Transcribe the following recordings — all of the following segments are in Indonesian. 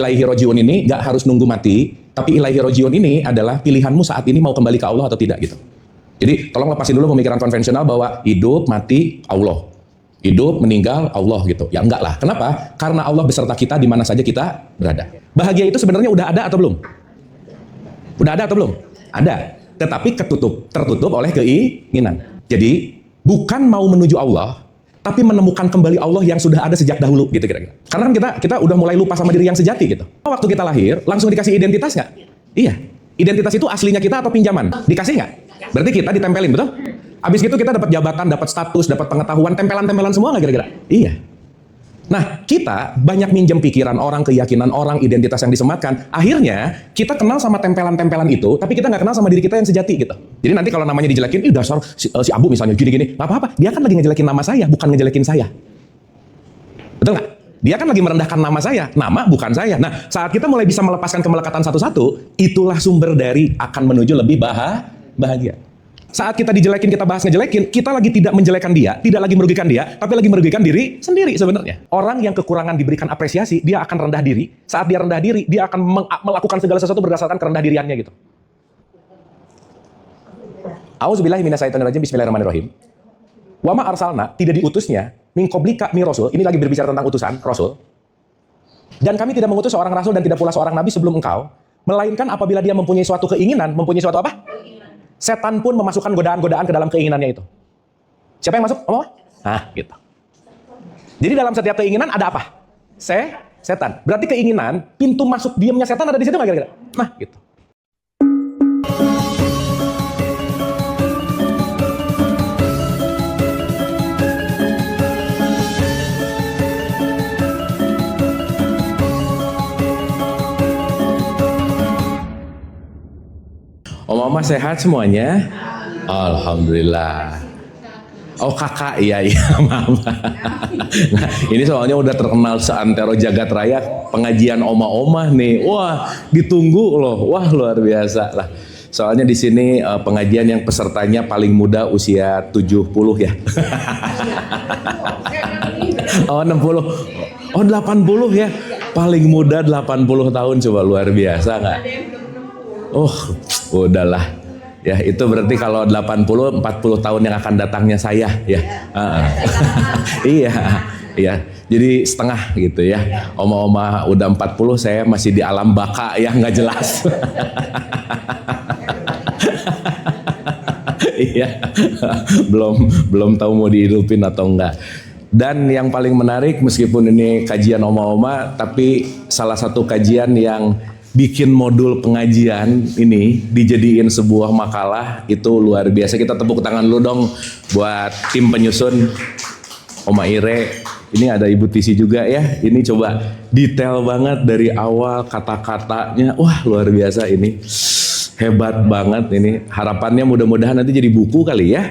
Ilaihi rojiun ini nggak harus nunggu mati, tapi ilaihi rojiun ini adalah pilihanmu saat ini mau kembali ke Allah atau tidak gitu. Jadi tolong lepasin dulu pemikiran konvensional bahwa hidup, mati, Allah. Hidup, meninggal, Allah gitu. Ya enggak lah. Kenapa? Karena Allah beserta kita di mana saja kita berada. Bahagia itu sebenarnya udah ada atau belum? Udah ada atau belum? Ada. Tetapi tertutup oleh keinginan. Jadi bukan mau menuju Allah, tapi menemukan kembali Allah yang sudah ada sejak dahulu gitu kira-kira. Karena kan kita udah mulai lupa sama diri yang sejati gitu. Waktu kita lahir langsung dikasih identitas nggak? Iya. Identitas itu aslinya kita atau pinjaman? Dikasih nggak? Berarti kita ditempelin, betul? Abis itu kita dapat jabatan, dapat status, dapat pengetahuan, tempelan-tempelan semua nggak kira-kira? Iya. Nah, kita banyak minjem pikiran orang, keyakinan orang, identitas yang disematkan. Akhirnya, kita kenal sama tempelan-tempelan itu, tapi kita nggak kenal sama diri kita yang sejati gitu. Jadi nanti kalau namanya dijelekin, dasar si Abu misalnya gini-gini, nggak apa-apa. Dia kan lagi ngejelekin nama saya, bukan ngejelekin saya. Betul nggak? Dia kan lagi merendahkan nama saya, nama bukan saya. Nah, saat kita mulai bisa melepaskan kemelekatan satu-satu, itulah sumber dari akan menuju lebih bahagia. Saat kita dijelekin, kita bahas ngejelekin, kita lagi tidak menjelekan dia, tidak lagi merugikan dia, tapi lagi merugikan diri sendiri sebenarnya. Orang yang kekurangan diberikan apresiasi, dia akan rendah diri. Saat dia rendah diri, dia akan melakukan segala sesuatu berdasarkan kerendah diriannya gitu. Auzubillahi minasyaitonirrajim, bismillahirrahmanirrahim. Wa ma arsalna, tidak diutusnya, min qablika mi rasul, ini lagi berbicara tentang utusan, rasul. Dan kami tidak mengutus seorang rasul dan tidak pula seorang nabi sebelum engkau, melainkan apabila dia mempunyai suatu keinginan, mempunyai suatu apa? Setan pun memasukkan godaan-godaan ke dalam keinginannya itu. Siapa yang masuk? Oh, nah, gitu. Jadi dalam setiap keinginan ada apa? Setan. Berarti keinginan, pintu masuk diamnya setan ada di situ nggak kira-kira? Nah, gitu. Mama sehat semuanya? Alhamdulillah. Oh kakak, iya maaf. Nah, ini soalnya udah terkenal seantero jagat raya pengajian oma-oma nih. Wah, ditunggu loh. Wah, luar biasa lah. Soalnya di sini pengajian yang pesertanya paling muda usia 70 ya. Oh 60. Oh 80 ya. Paling muda 80 tahun, coba luar biasa nggak? Oh, udahlah. Ya, itu berarti kalau 80 tahun yang akan datangnya saya ya. Iya. Jadi setengah gitu ya. Oma-oma udah 40, saya masih di alam baka ya, nggak jelas. Iya. belum tahu mau dihidupin atau enggak. Dan yang paling menarik, meskipun ini kajian oma-oma, tapi salah satu kajian yang bikin modul pengajian ini dijadiin sebuah makalah, itu luar biasa. Kita tepuk tangan dulu dong buat tim penyusun Oma Ire. Ini ada Ibu Tisi juga ya. Ini coba detail banget dari awal kata-katanya. Wah, luar biasa ini. Hebat banget ini. Harapannya mudah-mudahan nanti jadi buku kali ya.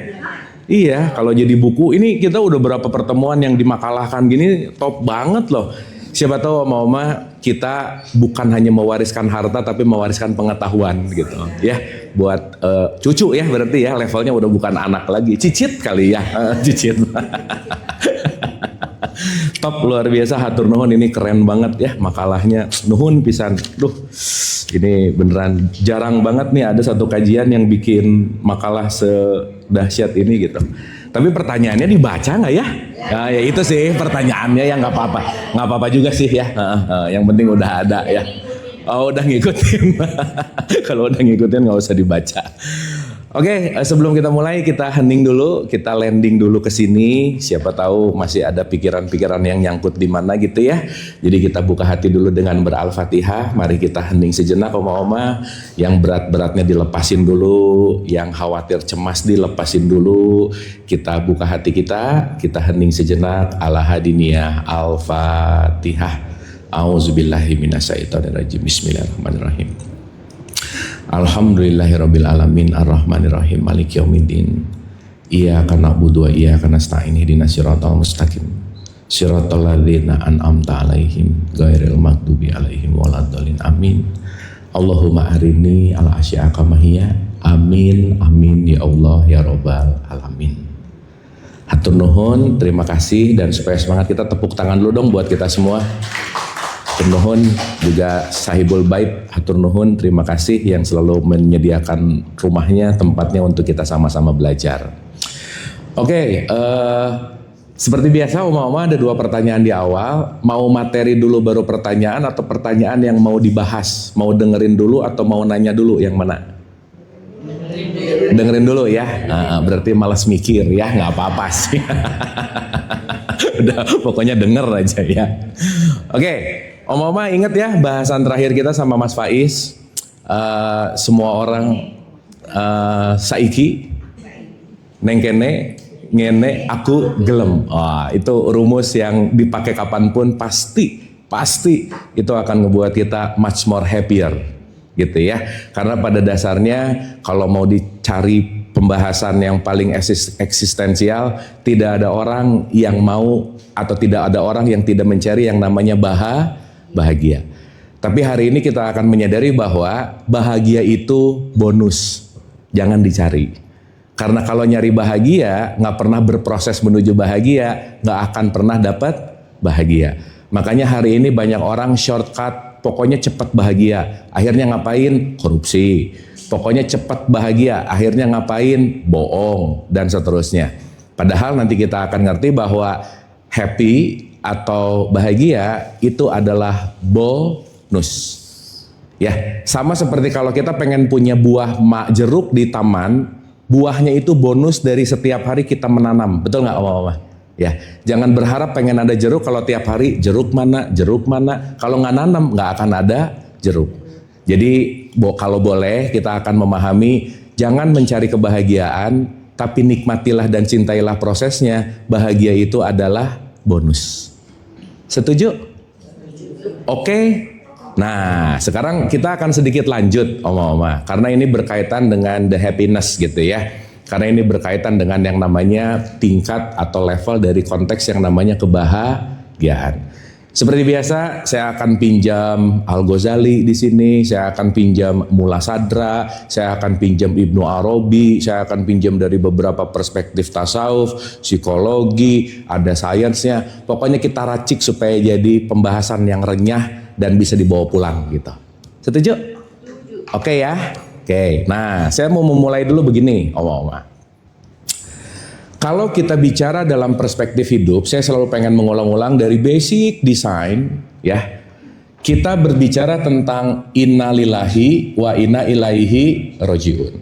Iya, kalau jadi buku ini kita udah berapa pertemuan yang dimakalahkan gini, top banget loh. Siapa tahu oma-oma kita bukan hanya mewariskan harta tapi mewariskan pengetahuan gitu ya, buat cucu ya, berarti ya levelnya udah bukan anak lagi, cicit kali ya. Cicit. Top, luar biasa, hatur nuhun, ini keren banget ya makalahnya, nuhun pisan. Duh, ini beneran jarang banget nih ada satu kajian yang bikin makalah sedahsyat ini gitu. Tapi pertanyaannya dibaca nggak ya? Ya itu sih pertanyaannya ya, nggak apa-apa juga sih ya. Yang penting udah ada ya. Oh, udah ngikutin. Kalau udah ngikutin nggak usah dibaca. Oke, sebelum kita mulai kita hening dulu, kita landing dulu ke sini. Siapa tahu masih ada pikiran-pikiran yang nyangkut di mana gitu ya. Jadi kita buka hati dulu dengan ber-Al-Fatihah. Mari kita hening sejenak oma-oma. Yang berat-beratnya dilepasin dulu, yang khawatir cemas dilepasin dulu. Kita buka hati kita hening sejenak. Ala hadiniyah Al-Fatihah. A'udzubillahi minasyaitonirrajim. Bismillahirrahmanirrahim. Alhamdulillahirabbil alamin arrahmanirrahim maliki yaumiddin. Iyyaka na'budu wa iyyaka nasta'in ihdinas siratal mustaqim. Siratal ladzina an'amta 'alaihim ghairil maghdubi 'alaihim waladdallin. Amin. Allahumma arini ala asya'a mahiyya. Amin amin ya Allah ya rabbal alamin. Hatur nuhun, terima kasih, dan supaya semangat kita tepuk tangan dulu dong buat kita semua. Hatur nuhun juga sahibul bait, hatur nuhun, terima kasih yang selalu menyediakan rumahnya, tempatnya untuk kita sama-sama belajar. Oke, seperti biasa Oma-Oma ada 2 pertanyaan di awal. Mau materi dulu baru pertanyaan atau pertanyaan yang mau dibahas? Mau dengerin dulu atau mau nanya dulu, yang mana? Dengerin dulu ya. Nah, berarti malas mikir ya, nggak apa-apa sih. Udah pokoknya denger aja ya. Oke, Oma-Oma inget ya bahasan terakhir kita sama Mas Faiz. Semua orang saiki nengkene ngene aku gelem. Itu rumus yang dipakai kapanpun pasti itu akan ngebuat kita much more happier gitu ya. Karena pada dasarnya kalau mau dicari pembahasan yang paling eksistensial, tidak ada orang yang mau atau tidak ada orang yang tidak mencari yang namanya bahagia. Tapi hari ini kita akan menyadari bahwa bahagia itu bonus, jangan dicari. Karena kalau nyari bahagia, nggak pernah berproses menuju bahagia, nggak akan pernah dapat bahagia. Makanya hari ini banyak orang shortcut, pokoknya cepat bahagia. Akhirnya ngapain? Korupsi. Pokoknya cepat bahagia, akhirnya ngapain? Bohong, dan seterusnya. Padahal nanti kita akan ngerti bahwa happy atau bahagia itu adalah bonus. Ya, sama seperti kalau kita pengen punya buah jeruk di taman, buahnya itu bonus dari setiap hari kita menanam. Betul nggak Oma-Oma? Ya, jangan berharap pengen ada jeruk kalau tiap hari jeruk mana. Kalau nggak nanam nggak akan ada jeruk. Jadi kalau boleh kita akan memahami, jangan mencari kebahagiaan, tapi nikmatilah dan cintailah prosesnya. Bahagia itu adalah bonus. Setuju? Oke. Nah, sekarang kita akan sedikit lanjut, Oma-Oma, karena ini berkaitan dengan the happiness gitu ya. Karena ini berkaitan dengan yang namanya tingkat atau level dari konteks yang namanya kebahagiaan. Seperti biasa, saya akan pinjam Al-Ghazali di sini, saya akan pinjam Mula Sadra, saya akan pinjam Ibnu Arabi, saya akan pinjam dari beberapa perspektif tasawuf, psikologi, ada sainsnya. Pokoknya kita racik supaya jadi pembahasan yang renyah dan bisa dibawa pulang gitu. Setuju? Oke ya? Oke. Nah, saya mau memulai dulu begini, Oma-Oma. Kalau kita bicara dalam perspektif hidup, saya selalu pengen mengulang-ulang dari basic design, ya. Kita berbicara tentang inna lillahi wa inna ilaihi rojiun.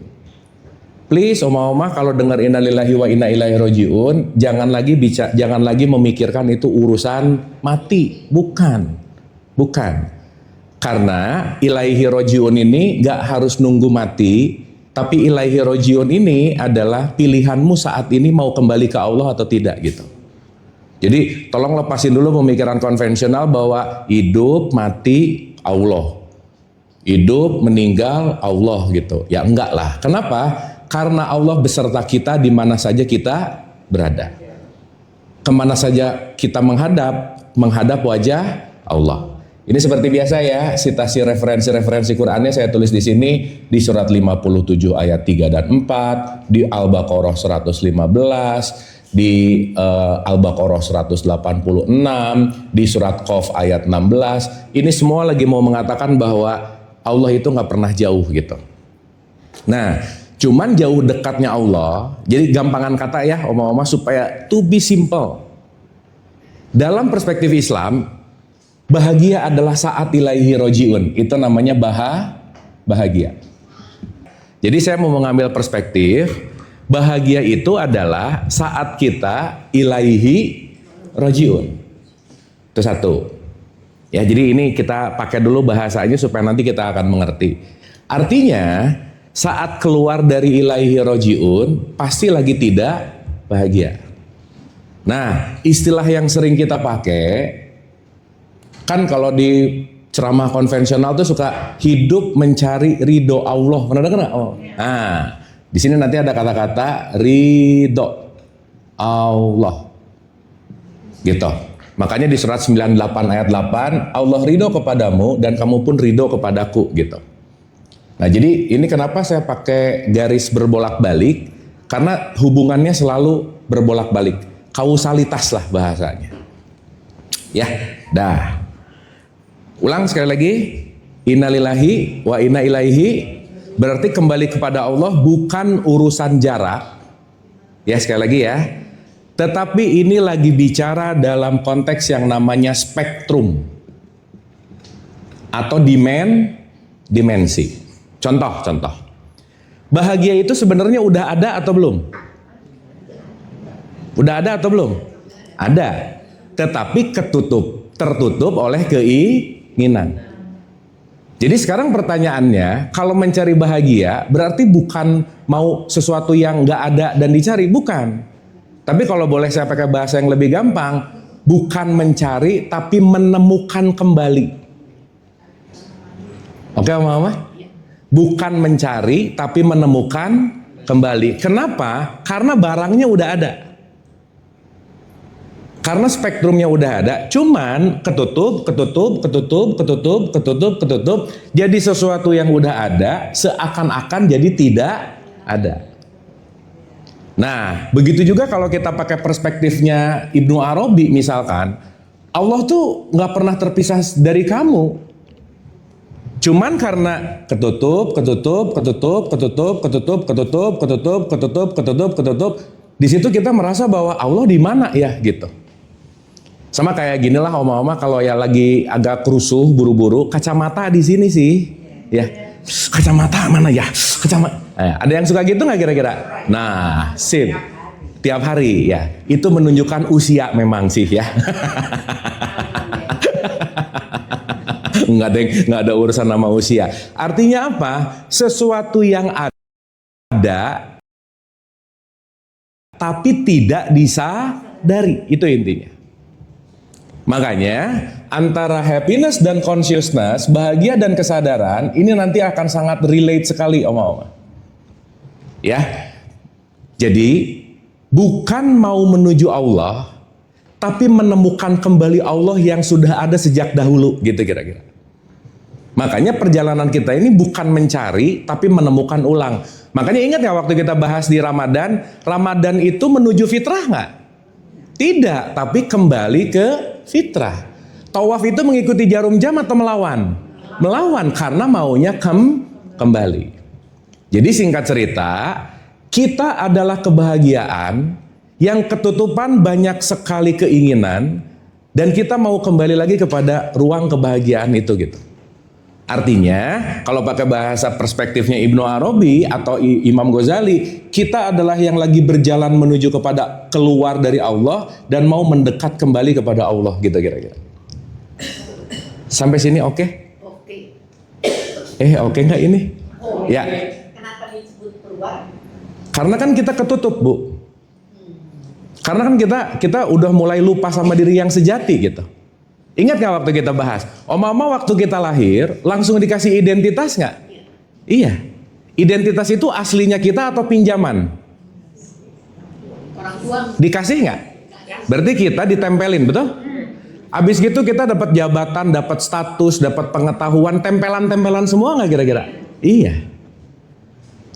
Please, Oma-Oma, kalau dengar inna lillahi wa inna ilaihi rojiun, jangan lagi memikirkan itu urusan mati, bukan. Karena ilaihi rojiun ini nggak harus nunggu mati. Tapi ilaihi rojiun ini adalah pilihanmu saat ini mau kembali ke Allah atau tidak gitu. Jadi tolong lepasin dulu pemikiran konvensional bahwa hidup mati Allah. Hidup meninggal Allah gitu. Ya enggak lah. Kenapa? Karena Allah beserta kita di mana saja kita berada. Kemana saja kita menghadap wajah Allah. Ini seperti biasa ya, citasi referensi Qur'annya saya tulis di sini di surat 57 ayat 3 dan 4, di Al-Baqarah 115, di Al-Baqarah 186, di surat Qaf ayat 16. Ini semua lagi mau mengatakan bahwa Allah itu nggak pernah jauh gitu. Nah, cuman jauh dekatnya Allah, jadi gampangan kata ya Oma-Oma supaya to be simple. Dalam perspektif Islam, bahagia adalah saat ilaihi rojiun. Itu namanya bahagia. Jadi saya mau mengambil perspektif, bahagia itu adalah saat kita ilaihi rojiun. Itu satu. Ya, jadi ini kita pakai dulu bahasanya supaya nanti kita akan mengerti. Artinya, saat keluar dari ilaihi rojiun, pasti lagi tidak bahagia. Nah, istilah yang sering kita pakai, kan kalau di ceramah konvensional tuh suka hidup mencari ridho Allah. Pernah dengar nggak? Oh. Nah, di sini nanti ada kata-kata ridho Allah. Gitu. Makanya di surat 98 ayat 8, Allah ridho kepadamu dan kamu pun ridho kepadaku gitu. Nah, jadi ini kenapa saya pakai garis berbolak-balik? Karena hubungannya selalu berbolak-balik. Kausalitas lah bahasanya. Ya, dah. Ulang sekali lagi. Innalillahi wa inna ilaihi, berarti kembali kepada Allah bukan urusan jarak. Ya, sekali lagi ya. Tetapi ini lagi bicara dalam konteks yang namanya spektrum atau dimensi. Contoh. Bahagia itu sebenarnya udah ada atau belum? Udah ada atau belum? Ada. Tetapi tertutup oleh keinginan. Jadi sekarang pertanyaannya, kalau mencari bahagia berarti bukan mau sesuatu yang nggak ada dan dicari, bukan. Tapi kalau boleh saya pakai bahasa yang lebih gampang, bukan mencari tapi menemukan kembali. Oke, Mama? Bukan mencari tapi menemukan kembali. Kenapa? Karena barangnya udah ada. Karena spektrumnya udah ada, cuman ketutup. Jadi sesuatu yang udah ada seakan-akan jadi tidak ada. Nah, begitu juga kalau kita pakai perspektifnya Ibnu Arabi misalkan, Allah tuh nggak pernah terpisah dari kamu. Cuman karena ketutup. Di situ kita merasa bahwa Allah di mana ya gitu. Sama kayak ginilah oma-oma kalau ya lagi agak kerusuh buru-buru, kacamata di sini sih, ya. Kacamata mana ya? Kacamata. Ada yang suka gitu nggak kira-kira? Nah, sip. Tiap hari ya. Itu menunjukkan usia memang sih ya. Nggak ada urusan nama usia. Artinya apa? Sesuatu yang ada tapi tidak disadari, itu intinya. Makanya antara happiness dan consciousness, bahagia dan kesadaran, ini nanti akan sangat relate sekali oma-oma. Ya. Jadi bukan mau menuju Allah, tapi menemukan kembali Allah yang sudah ada sejak dahulu, gitu kira-kira. Makanya perjalanan kita ini bukan mencari, tapi menemukan ulang. Makanya ingat ya waktu kita bahas di Ramadan, Ramadan itu menuju fitrah nggak? Tidak, tapi kembali ke fitrah. Tawaf itu mengikuti jarum jam atau melawan? Melawan karena maunya kembali. Jadi singkat cerita, kita adalah kebahagiaan yang ketutupan banyak sekali keinginan dan kita mau kembali lagi kepada ruang kebahagiaan itu gitu. Artinya, kalau pakai bahasa perspektifnya Ibnu Arabi atau Imam Ghazali, kita adalah yang lagi berjalan menuju kepada keluar dari Allah dan mau mendekat kembali kepada Allah, gitu kira-kira. Sampai sini oke? Oke. Oke nggak ini? Oke. Ya. Kenapa disebut keluar? Karena kan kita ketutup, Bu. Karena kan kita udah mulai lupa sama diri yang sejati gitu. Ingat nggak waktu kita bahas? Oma-oma waktu kita lahir langsung dikasih identitas nggak? Iya. Identitas itu aslinya kita atau pinjaman? Orang tua. Dikasih nggak? Berarti kita ditempelin, betul? Abis gitu kita dapat jabatan, dapat status, dapat pengetahuan, tempelan-tempelan semua nggak kira-kira? Iya.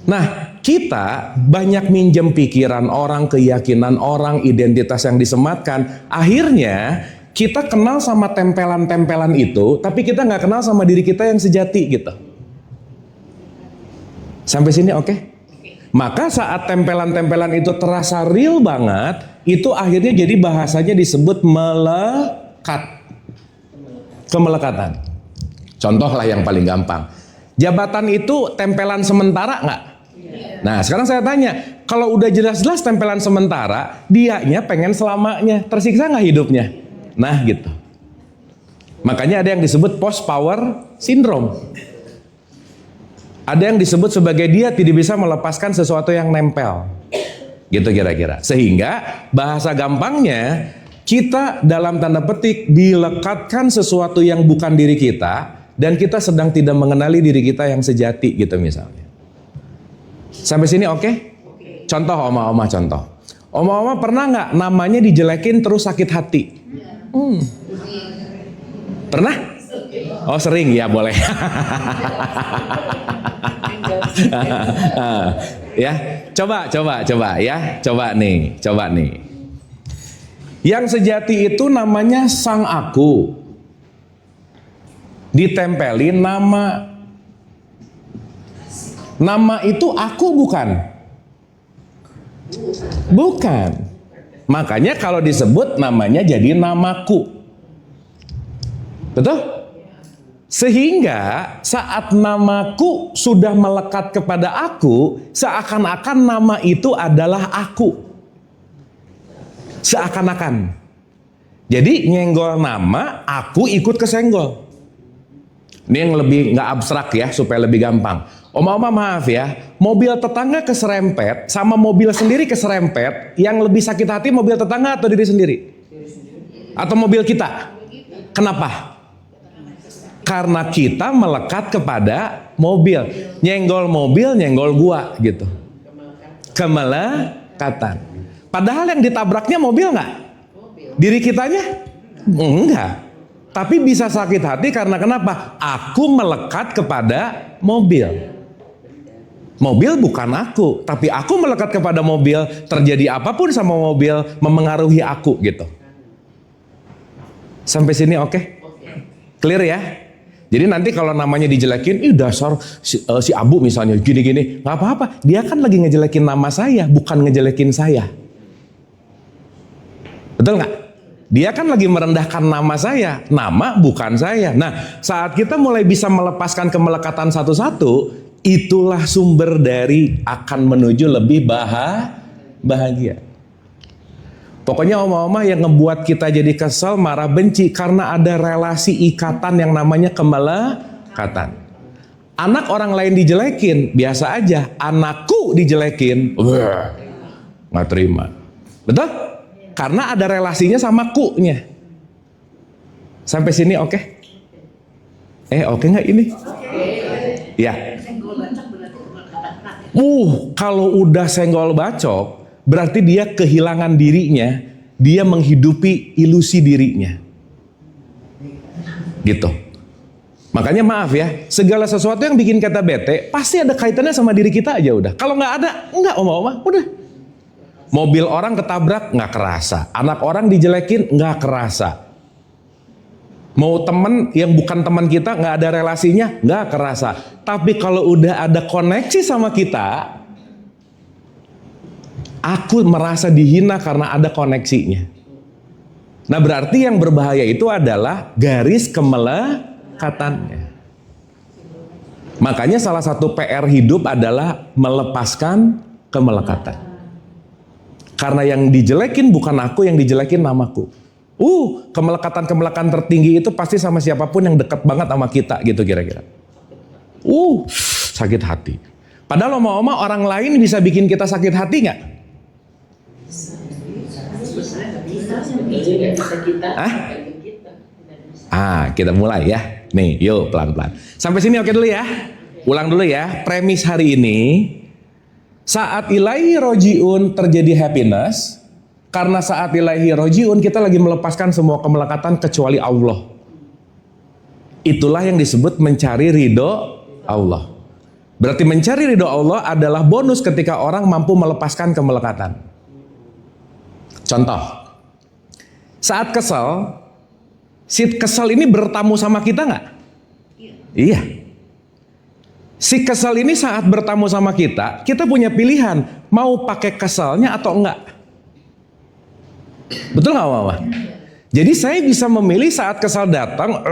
Nah, kita banyak minjem pikiran orang, keyakinan orang, identitas yang disematkan. Akhirnya kita kenal sama tempelan-tempelan itu, tapi kita nggak kenal sama diri kita yang sejati gitu. Sampai sini oke? Maka saat tempelan-tempelan itu terasa real banget, itu akhirnya jadi bahasanya disebut melekat. Kemelekatan. Contoh lah yang paling gampang. Jabatan itu tempelan sementara nggak? Nah sekarang saya tanya, kalau udah jelas-jelas tempelan sementara, dianya pengen selamanya, tersiksa nggak hidupnya? Nah gitu. Makanya ada yang disebut post power syndrome. Ada yang disebut sebagai dia tidak bisa melepaskan sesuatu yang nempel. Gitu kira-kira. Sehingga bahasa gampangnya kita dalam tanda petik dilekatkan sesuatu yang bukan diri kita dan kita sedang tidak mengenali diri kita yang sejati gitu misalnya. Sampai sini oke? Contoh oma-oma contoh. Oma-oma pernah nggak namanya dijelekin terus sakit hati? Pernah? Oh sering ya boleh. Ya coba ya coba nih. Yang sejati itu namanya sang aku. ditempelin nama. Nama itu aku bukan? Bukan. Makanya kalau disebut namanya jadi namaku. Betul? Sehingga saat namaku sudah melekat kepada aku, seakan-akan nama itu adalah aku. Seakan-akan. Jadi nyenggol nama, aku ikut kesenggol. Ini yang lebih nggak abstrak ya, supaya lebih gampang. Oma-oma maaf ya, mobil tetangga keserempet sama mobil sendiri keserempet, yang lebih sakit hati mobil tetangga atau diri sendiri? Atau mobil kita? Kenapa? Karena kita melekat kepada mobil. Nyenggol mobil, nyenggol gua gitu. Kemelekatan. Padahal yang ditabraknya mobil nggak? Diri kitanya? Enggak. Tapi bisa sakit hati karena kenapa? Aku melekat kepada mobil. Mobil bukan aku, tapi aku melekat kepada mobil. Terjadi apapun sama mobil memengaruhi aku gitu. Sampai sini oke? Clear ya? Jadi nanti kalau namanya dijelekin, ih dasar si Abu misalnya gini-gini, nggak apa-apa. Dia kan lagi ngejelekin nama saya, bukan ngejelekin saya. Betul nggak? Dia kan lagi merendahkan nama saya, nama bukan saya. Nah, saat kita mulai bisa melepaskan kemelekatan satu-satu, itulah sumber dari akan menuju lebih bahagia. Pokoknya oma-oma yang ngebuat kita jadi kesel, marah, benci karena ada relasi ikatan yang namanya kemelekatan. Anak orang lain dijelekin, biasa aja. Anakku dijelekin, nggak terima. Betul? Karena ada relasinya sama ku-nya. Sampai sini oke? Oke nggak ini? Ya. Kalau udah senggol bacok, berarti dia kehilangan dirinya, dia menghidupi ilusi dirinya. Gitu. Makanya maaf ya, segala sesuatu yang bikin kita bete, pasti ada kaitannya sama diri kita aja udah. Kalau nggak ada, nggak oma-oma, udah. Mobil orang ketabrak, nggak kerasa. Anak orang dijelekin, nggak kerasa. Mau temen yang bukan teman kita, nggak ada relasinya, nggak kerasa. Tapi kalau udah ada koneksi sama kita, aku merasa dihina karena ada koneksinya. Nah berarti yang berbahaya itu adalah garis kemelekatannya. Makanya salah satu PR hidup adalah melepaskan kemelekatan. Karena yang dijelekin bukan aku, yang dijelekin namaku. Kemelekatan-kemelekatan tertinggi itu pasti sama siapapun yang dekat banget sama kita gitu kira-kira. Sakit hati. Padahal oma-oma orang lain bisa bikin kita sakit hati nggak? Kita mulai ya. Nih, yuk pelan-pelan. Sampai sini oke dulu ya. Ulang dulu ya. Premis hari ini, saat ilahi rojiun terjadi happiness, karena saat ilahi rojiun kita lagi melepaskan semua kemelekatan kecuali Allah. Itulah yang disebut mencari ridho Allah. Berarti mencari ridho Allah adalah bonus ketika orang mampu melepaskan kemelekatan. Contoh, saat kesel, si kesel ini bertamu sama kita nggak? Iya. Si kesel ini saat bertamu sama kita punya pilihan, mau pakai keselnya atau enggak. Betul nggak Mama? Jadi saya bisa memilih saat kesal datang,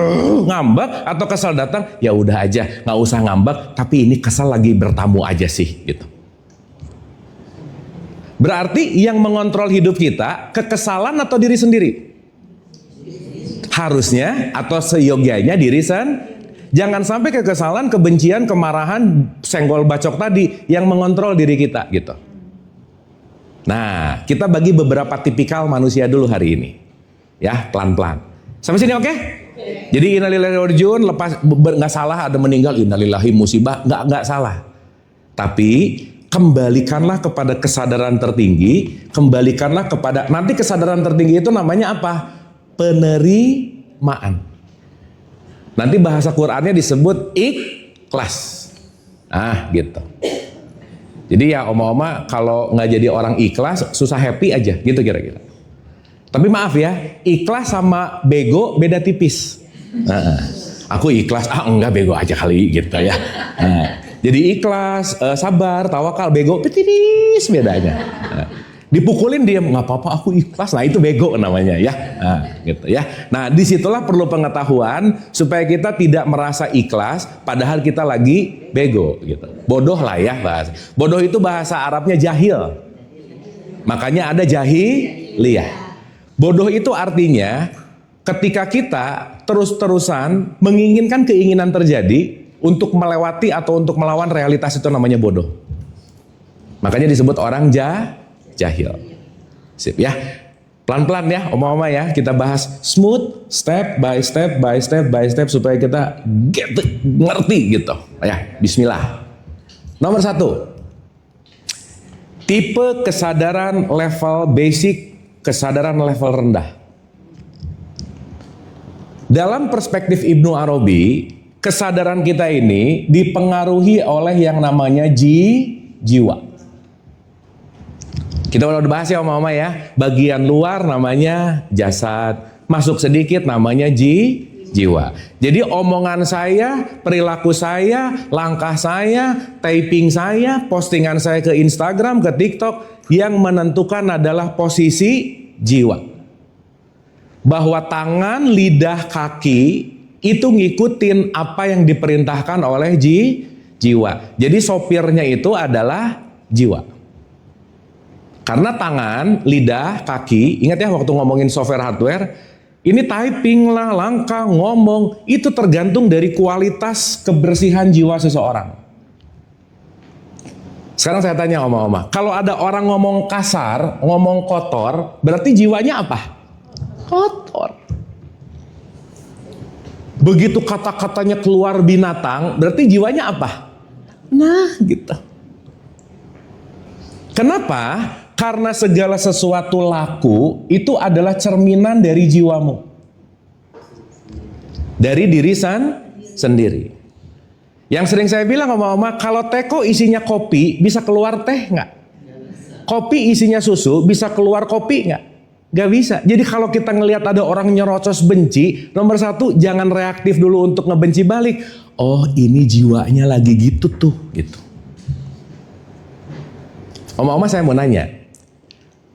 ngambek, atau kesal datang, ya udah aja, nggak usah ngambek, tapi ini kesal lagi bertamu aja sih, gitu. Berarti yang mengontrol hidup kita, kekesalan atau diri sendiri? Harusnya atau seyogyanya diri sendiri. Jangan sampai kekesalan, kebencian, kemarahan, senggol bacok tadi yang mengontrol diri kita gitu. Nah, kita bagi beberapa tipikal manusia dulu hari ini. Ya, pelan-pelan. Sampai sini oke? Jadi innalillahi wa inna ilaihi raji'un, lepas nggak salah ada meninggal, innalillahi musibah, nggak salah. Tapi kembalikanlah kepada kesadaran tertinggi, kembalikanlah kepada, nanti kesadaran tertinggi itu namanya apa? Penerimaan. Nanti bahasa Qur'annya disebut ikhlas. Gitu. Jadi ya oma-oma kalau nggak jadi orang ikhlas, susah happy aja, gitu kira-kira. Tapi maaf ya, ikhlas sama bego beda tipis. Aku ikhlas, enggak bego aja kali gitu ya. Nah, jadi ikhlas, sabar, tawakal, bego, petiris bedanya. Nah, dipukulin dia nggak apa-apa, aku ikhlas. Nah itu bego namanya ya. Nah, gitu ya. Nah disitulah perlu pengetahuan supaya kita tidak merasa ikhlas, padahal kita lagi bego gitu. Bodoh lah ya bahasa. Bodoh itu bahasa Arabnya jahil. Makanya ada jahiliyah. Bodoh itu artinya ketika kita terus-terusan menginginkan keinginan terjadi untuk melewati atau untuk melawan realitas, itu namanya bodoh. Makanya disebut orang jahil. Sip ya. Pelan-pelan ya oma-oma ya. Kita bahas smooth, step by step by step by step supaya kita ngerti gitu. Ya, bismillah. Nomor 1. Tipe kesadaran level basic, kesadaran level rendah. Dalam perspektif Ibnu Arabi, kesadaran kita ini dipengaruhi oleh yang namanya jiwa. Kita udah bahas ya oma-oma ya. Bagian luar namanya jasad, masuk sedikit namanya jiwa. Jadi omongan saya, perilaku saya, langkah saya, typing saya, postingan saya ke Instagram, ke TikTok, yang menentukan adalah posisi jiwa. Bahwa tangan, lidah, kaki itu ngikutin apa yang diperintahkan oleh jiwa. Jadi sopirnya itu adalah jiwa. Karena tangan, lidah, kaki, ingat ya waktu ngomongin software hardware, ini typing lah, langkah, ngomong, itu tergantung dari kualitas kebersihan jiwa seseorang. Sekarang saya tanya oma-oma, kalau ada orang ngomong kasar, ngomong kotor, berarti jiwanya apa? Kotor. Begitu kata-katanya keluar binatang, berarti jiwanya apa? Nah, gitu. Kenapa? Karena segala sesuatu laku itu adalah cerminan dari jiwamu. Dari diri sendiri. Yang sering saya bilang oma-oma, kalau teko isinya kopi, bisa keluar teh nggak? Kopi isinya susu, bisa keluar kopi nggak? Gak bisa. Jadi kalau kita ngelihat ada orang nyerocos benci, nomor 1 jangan reaktif dulu untuk ngebenci balik. Oh ini jiwanya lagi gitu tuh, gitu. Oma-oma saya mau nanya,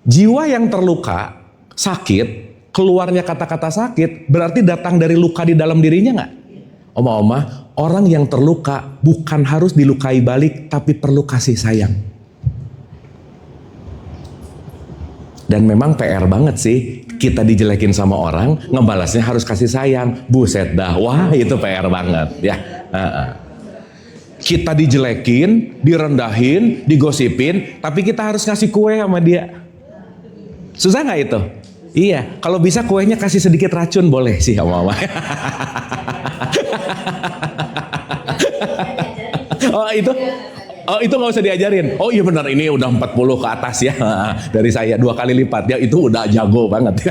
jiwa yang terluka, sakit, keluarnya kata-kata sakit, berarti datang dari luka di dalam dirinya nggak? Oma-oma, orang yang terluka bukan harus dilukai balik, tapi perlu kasih sayang. Dan memang PR banget sih, kita dijelekin sama orang, ngebalasnya harus kasih sayang. Buset dah, wah itu PR banget ya. Kita dijelekin, direndahin, digosipin, tapi kita harus ngasih kue sama dia. Susah nggak itu? Iya, kalau bisa kuenya kasih sedikit racun boleh sih sama mama. Oh itu nggak usah diajarin. Oh iya benar, ini udah 40 ke atas ya. Dari saya 2 kali lipat ya, itu udah jago banget.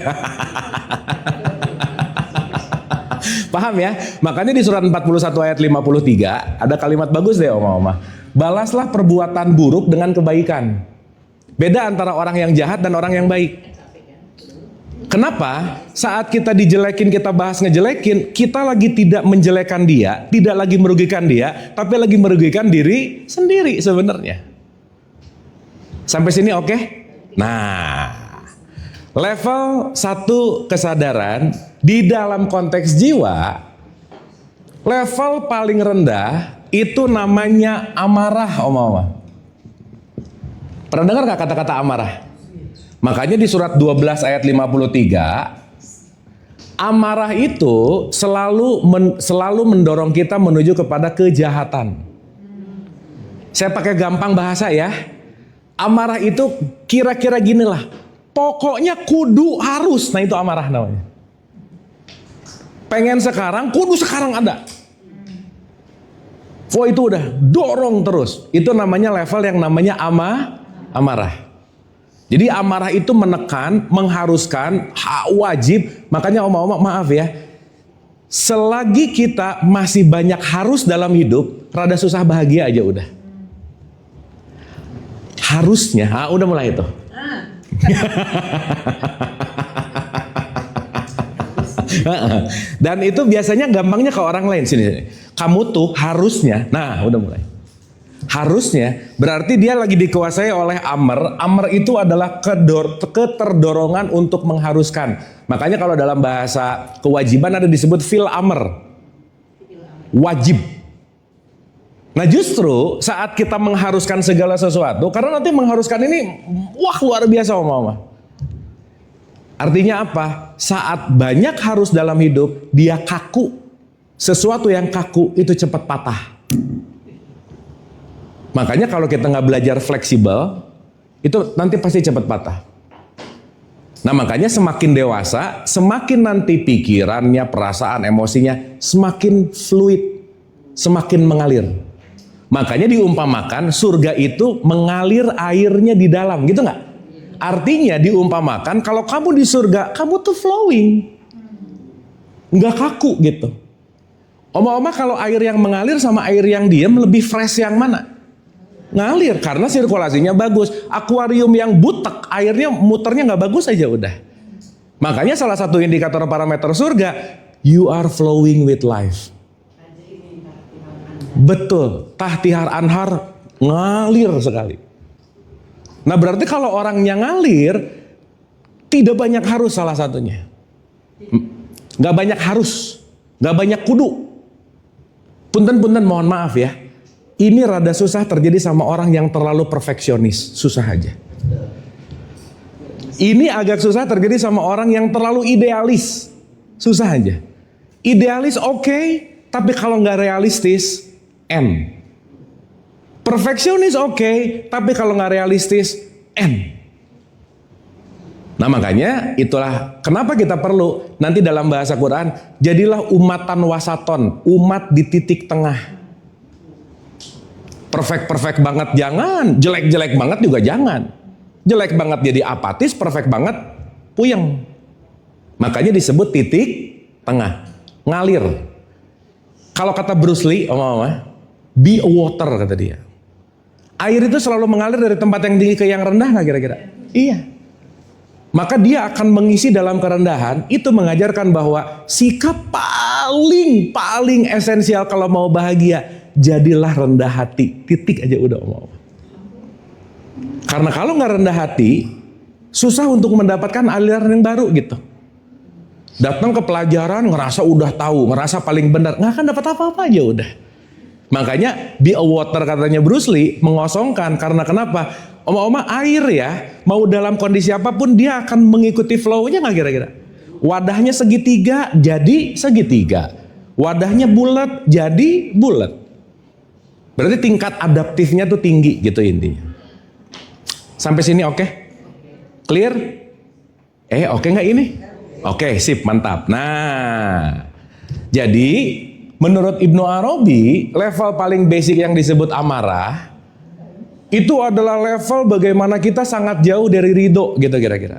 Paham ya? Makanya di surat 41 ayat 53 ada kalimat bagus deh oma-oma. Balaslah perbuatan buruk dengan kebaikan. Beda antara orang yang jahat dan orang yang baik. Kenapa? Saat kita dijelekin, kita bahas ngejelekin, kita lagi tidak menjelekan dia, tidak lagi merugikan dia, tapi lagi merugikan diri sendiri sebenarnya. Sampai sini oke? Nah, level 1 kesadaran di dalam konteks jiwa, level paling rendah itu namanya amarah, oma-oma. Pernah dengar gak kata-kata amarah? Makanya di surat 12 ayat 53, amarah itu selalu mendorong kita menuju kepada kejahatan. Saya pakai gampang bahasa ya. Amarah itu kira-kira gini lah. Pokoknya kudu harus. Nah itu amarah namanya. Pengen sekarang, kudu sekarang ada. Oh itu udah dorong terus. Itu namanya level yang namanya amarah. Jadi amarah itu menekan, mengharuskan, wajib. Makanya oma-oma maaf ya, selagi kita masih banyak harus dalam hidup, rada susah bahagia aja udah. Harusnya, udah mulai itu. Dan itu biasanya gampangnya ke orang lain. Sini. Kamu tuh harusnya, nah udah mulai. Harusnya berarti dia lagi dikuasai oleh amr. Amr itu adalah keterdorongan untuk mengharuskan. Makanya kalau dalam bahasa kewajiban ada disebut fil amr. Wajib. Nah justru saat kita mengharuskan segala sesuatu, karena nanti mengharuskan ini wah luar biasa Oma. Artinya apa? Saat banyak harus dalam hidup, dia kaku. Sesuatu yang kaku itu cepat patah. Makanya kalau kita nggak belajar fleksibel, itu nanti pasti cepat patah. Nah makanya semakin dewasa, semakin nanti pikirannya, perasaan, emosinya semakin fluid, semakin mengalir. Makanya diumpamakan surga itu mengalir airnya di dalam, gitu nggak? Artinya diumpamakan kalau kamu di surga, kamu tuh flowing, nggak kaku gitu. Oma-oma kalau air yang mengalir sama air yang diam lebih fresh yang mana? Ngalir karena sirkulasinya bagus. Akuarium yang butek, airnya muternya nggak bagus aja udah. Makanya salah satu indikator parameter surga, you are flowing with life. Betul, tahtihar anhar ngalir sekali. Nah berarti kalau orangnya ngalir, tidak banyak harus salah satunya. Gak banyak harus, gak banyak kudu. Punten-punten mohon maaf ya. Ini rada susah terjadi sama orang yang terlalu perfeksionis, susah aja. Ini agak susah terjadi sama orang yang terlalu idealis, susah aja. Idealis oke, tapi kalau nggak realistis, N. Perfeksionis oke, tapi kalau nggak realistis, N. Nah makanya itulah kenapa kita perlu nanti dalam bahasa Quran, jadilah umatan wasaton, umat di titik tengah. Perfect banget jangan, jelek banget juga jangan. Jelek banget jadi apatis, perfect banget puyeng. Makanya disebut titik tengah, ngalir. Kalau kata Bruce Lee, be a water kata dia. Air itu selalu mengalir dari tempat yang tinggi ke yang rendah nggak kira-kira? Iya. Maka dia akan mengisi dalam kerendahan. Itu mengajarkan bahwa sikap paling esensial kalau mau bahagia, jadilah rendah hati. Titik aja udah Om. Karena kalau nggak rendah hati, susah untuk mendapatkan aliran yang baru gitu. Datang ke pelajaran ngerasa udah tahu, ngerasa paling benar, nggak akan dapat apa-apa aja udah. Makanya be a water katanya Bruce Lee mengosongkan. Karena kenapa? Oma-oma air ya, mau dalam kondisi apapun dia akan mengikuti flow-nya nggak kira-kira? Wadahnya segitiga jadi segitiga, wadahnya bulat jadi bulat. Berarti tingkat adaptifnya tuh tinggi gitu intinya. Sampai sini oke? Clear? Oke nggak ini? Oke, sip, mantap. Nah, jadi menurut Ibnu Arabi, level paling basic yang disebut amarah itu adalah level bagaimana kita sangat jauh dari ridho gitu kira-kira.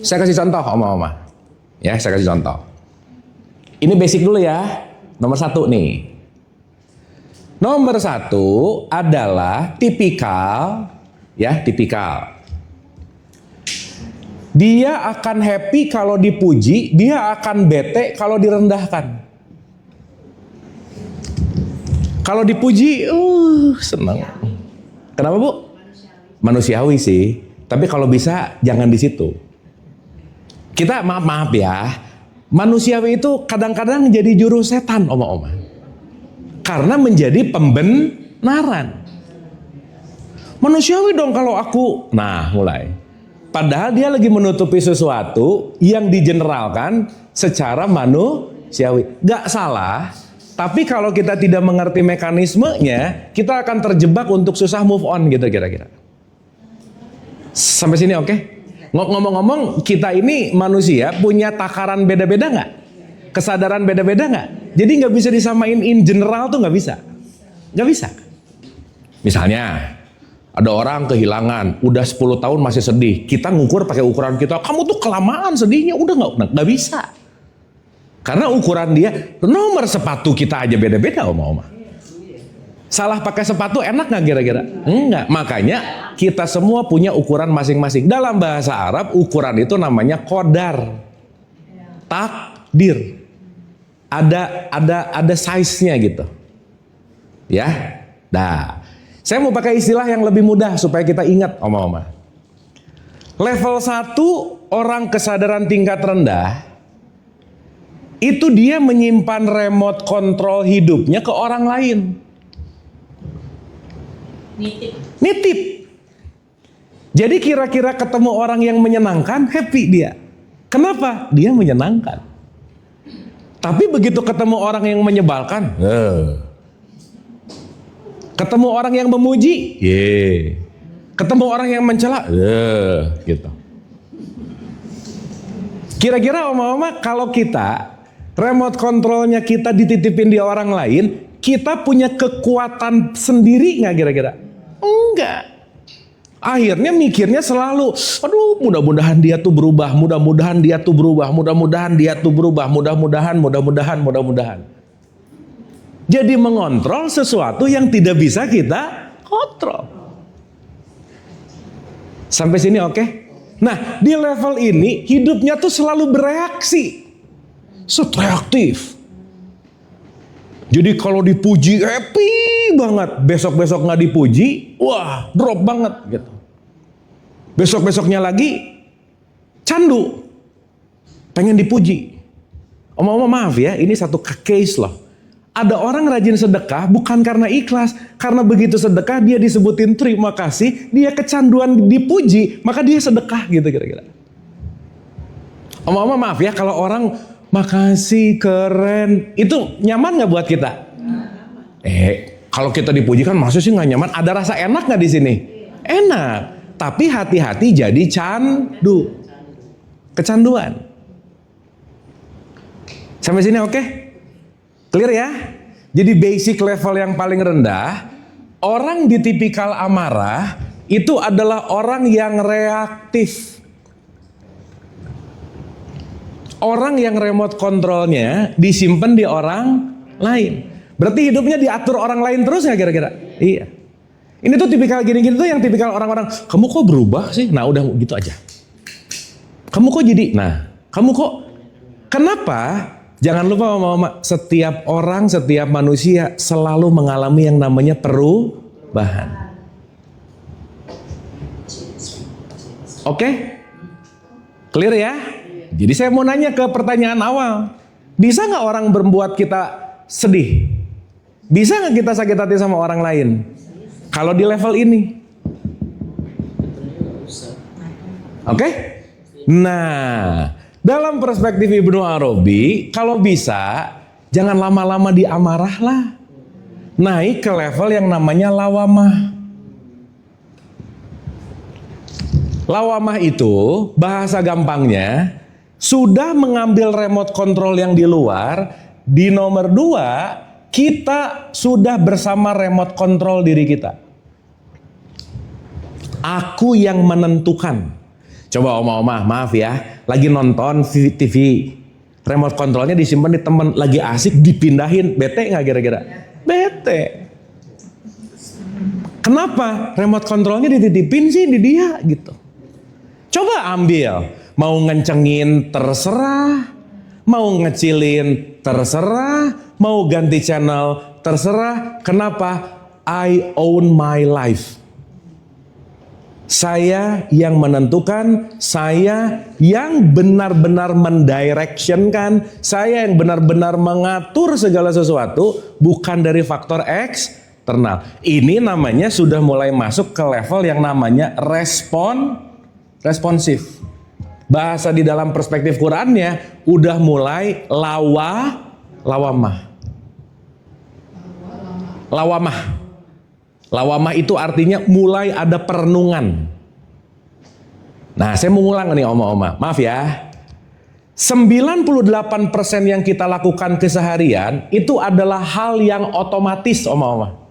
Saya kasih contoh Oma-oma. Ya, saya kasih contoh. Ini basic dulu ya. Nomor 1 nih. Nomor 1 adalah tipikal. Ya, tipikal. Dia akan happy kalau dipuji, dia akan bete kalau direndahkan. Kalau dipuji, senang. Kenapa Bu? Manusiawi sih. Tapi kalau bisa jangan di situ. Kita maaf ya. Manusiawi itu kadang-kadang jadi juru setan, Oma-oma. Karena menjadi pembenaran. Manusiawi dong kalau aku. Nah, mulai. Padahal dia lagi menutupi sesuatu yang digeneralkan secara manusiawi. Gak salah. Tapi kalau kita tidak mengerti mekanismenya, kita akan terjebak untuk susah move on gitu kira-kira. Sampai sini oke? Ngomong-ngomong, kita ini manusia punya takaran beda-beda nggak? Kesadaran beda-beda nggak? Jadi nggak bisa disamain in general tuh nggak bisa. Nggak bisa. Misalnya, ada orang kehilangan, udah 10 tahun masih sedih. Kita ngukur pakai ukuran kita, kamu tuh kelamaan sedihnya, udah nggak bisa. Karena ukuran dia, nomor sepatu kita aja beda-beda Oma-oma. Salah pakai sepatu enak gak kira-kira? Enggak, makanya kita semua punya ukuran masing-masing. Dalam bahasa Arab ukuran itu namanya qadar. takdir. Ada size-nya gitu. Ya. Nah, saya mau pakai istilah yang lebih mudah supaya kita ingat, Oma-oma. Level 1 orang kesadaran tingkat rendah itu dia menyimpan remote control hidupnya ke orang lain. Nitip. Jadi kira-kira ketemu orang yang menyenangkan, happy dia. Kenapa? Dia menyenangkan. Tapi begitu ketemu orang yang menyebalkan, ketemu orang yang memuji, ketemu orang yang mencela, gitu. Kira-kira Oma-oma kalau kita remote kontrolnya kita dititipin di orang lain, kita punya kekuatan sendiri nggak kira-kira? Enggak. Akhirnya mikirnya selalu, aduh mudah-mudahan dia tuh berubah, mudah-mudahan dia tuh berubah, mudah-mudahan dia tuh berubah, mudah-mudahan. Jadi mengontrol sesuatu yang tidak bisa kita kontrol. Sampai sini oke? Nah, di level ini hidupnya tuh selalu bereaksi. Reaktif. Jadi kalau dipuji happy banget, besok-besok nggak dipuji, wah drop banget gitu. Besok-besoknya lagi candu, pengen dipuji. Oma-oma maaf ya, ini satu case loh. Ada orang rajin sedekah bukan karena ikhlas, karena begitu sedekah dia disebutin terima kasih, dia kecanduan dipuji, maka dia sedekah gitu kira-kira. Oma-oma maaf ya kalau orang makasih keren, itu nyaman nggak buat kita? Kalau kita dipuji kan maksudnya sih nggak nyaman. Ada rasa enak nggak di sini? Enak, tapi hati-hati jadi candu, kecanduan. Sampai sini oke? Clear ya? Jadi basic level yang paling rendah, orang di tipikal amarah itu adalah orang yang reaktif. Orang yang remote kontrolnya disimpan di orang lain. Berarti hidupnya diatur orang lain terus nggak kira-kira? Iya. Ini tuh tipikal gini-gini tuh yang tipikal orang-orang, kamu kok berubah sih? Nah udah gitu aja. Kamu kok jadi, kamu kok, kenapa? Jangan lupa Mama, setiap orang, setiap manusia selalu mengalami yang namanya perubahan. Oke? Clear ya? Jadi saya mau nanya ke pertanyaan awal. Bisa nggak orang berbuat kita sedih? Bisa nggak kita sakit hati sama orang lain? Kalau di level ini. Oke? Nah, dalam perspektif Ibnu Arabi, kalau bisa jangan lama-lama diamarah lah. Naik ke level yang namanya lawamah. Lawamah itu bahasa gampangnya sudah mengambil remote control yang di luar. Di nomor 2 kita sudah bersama remote control diri kita. Aku yang menentukan. Coba oma-oma maaf ya, lagi nonton TV, remote controlnya disimpan di teman, lagi asik dipindahin, bete nggak kira-kira? Bete. Kenapa? Remote controlnya dititipin sih di dia gitu. Coba ambil, mau ngencengin terserah, mau ngecilin terserah, mau ganti channel terserah. Kenapa? I own my life. Saya yang menentukan, saya yang benar-benar mendirectionkan, saya yang benar-benar mengatur segala sesuatu, bukan dari faktor eksternal. Ini namanya sudah mulai masuk ke level yang namanya responsif. Bahasa di dalam perspektif Qurannya udah mulai lawamah. Lawamah itu artinya mulai ada perenungan. Nah, saya mau ngulang nih oma-oma. Maaf ya. 98% yang kita lakukan keseharian itu adalah hal yang otomatis oma-oma.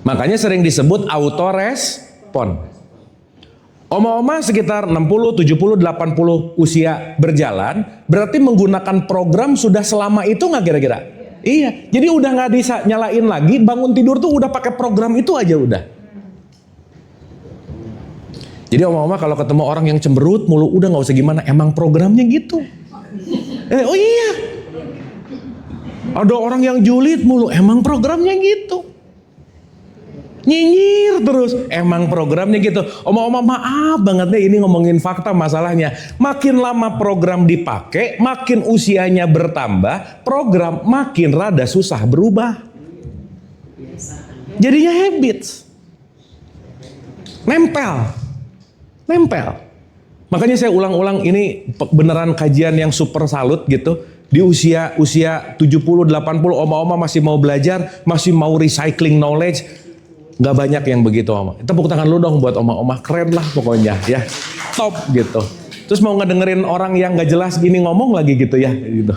Makanya sering disebut autorespon. Oma-oma sekitar 60, 70, 80 usia berjalan, berarti menggunakan program sudah selama itu nggak kira-kira? Iya, jadi udah nggak bisa nyalain lagi, bangun tidur tuh udah pakai program itu aja udah. Jadi oma-oma kalau ketemu orang yang cemberut mulu, udah nggak usah gimana, emang programnya gitu. Oh iya. Ada orang yang julid mulu, emang programnya gitu. Nyinyir terus, emang programnya gitu. Oma-oma maaf banget deh, ini ngomongin fakta masalahnya. Makin lama program dipakai, makin usianya bertambah, program makin rada susah berubah. Jadinya habits. Nempel. Makanya saya ulang-ulang, ini beneran kajian yang super salut gitu. Di usia 70-80 oma-oma masih mau belajar, masih mau recycling knowledge. Gak banyak yang begitu, Oma. Tepuk tangan lu dong buat oma-oma, keren lah pokoknya ya. Top gitu. Terus mau ngedengerin orang yang gak jelas gini ngomong lagi gitu ya gitu.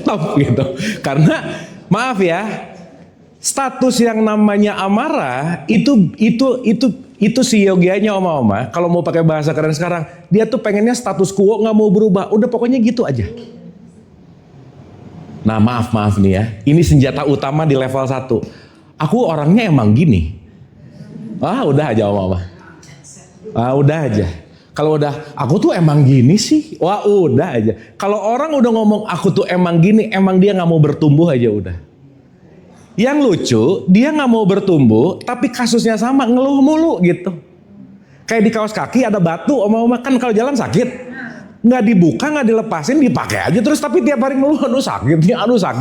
Top gitu. Karena maaf ya, status yang namanya amarah itu si yogianya oma-oma. Kalau mau pakai bahasa keren sekarang, dia tuh pengennya status quo, nggak mau berubah. Udah pokoknya gitu aja. Nah maaf nih ya, ini senjata utama di level 1. Aku orangnya emang gini. Udah aja oma-oma. Udah aja. Kalau udah aku tuh emang gini sih, udah aja. Kalau orang udah ngomong aku tuh emang gini, emang dia nggak mau bertumbuh aja udah. Yang lucu, dia nggak mau bertumbuh, tapi kasusnya sama, ngeluh mulu gitu. Kayak di kaos kaki ada batu, oma-oma kan kalau jalan sakit. Nggak dibuka, nggak dilepasin, dipakai aja terus, tapi tiap hari ngeluh, anu sakit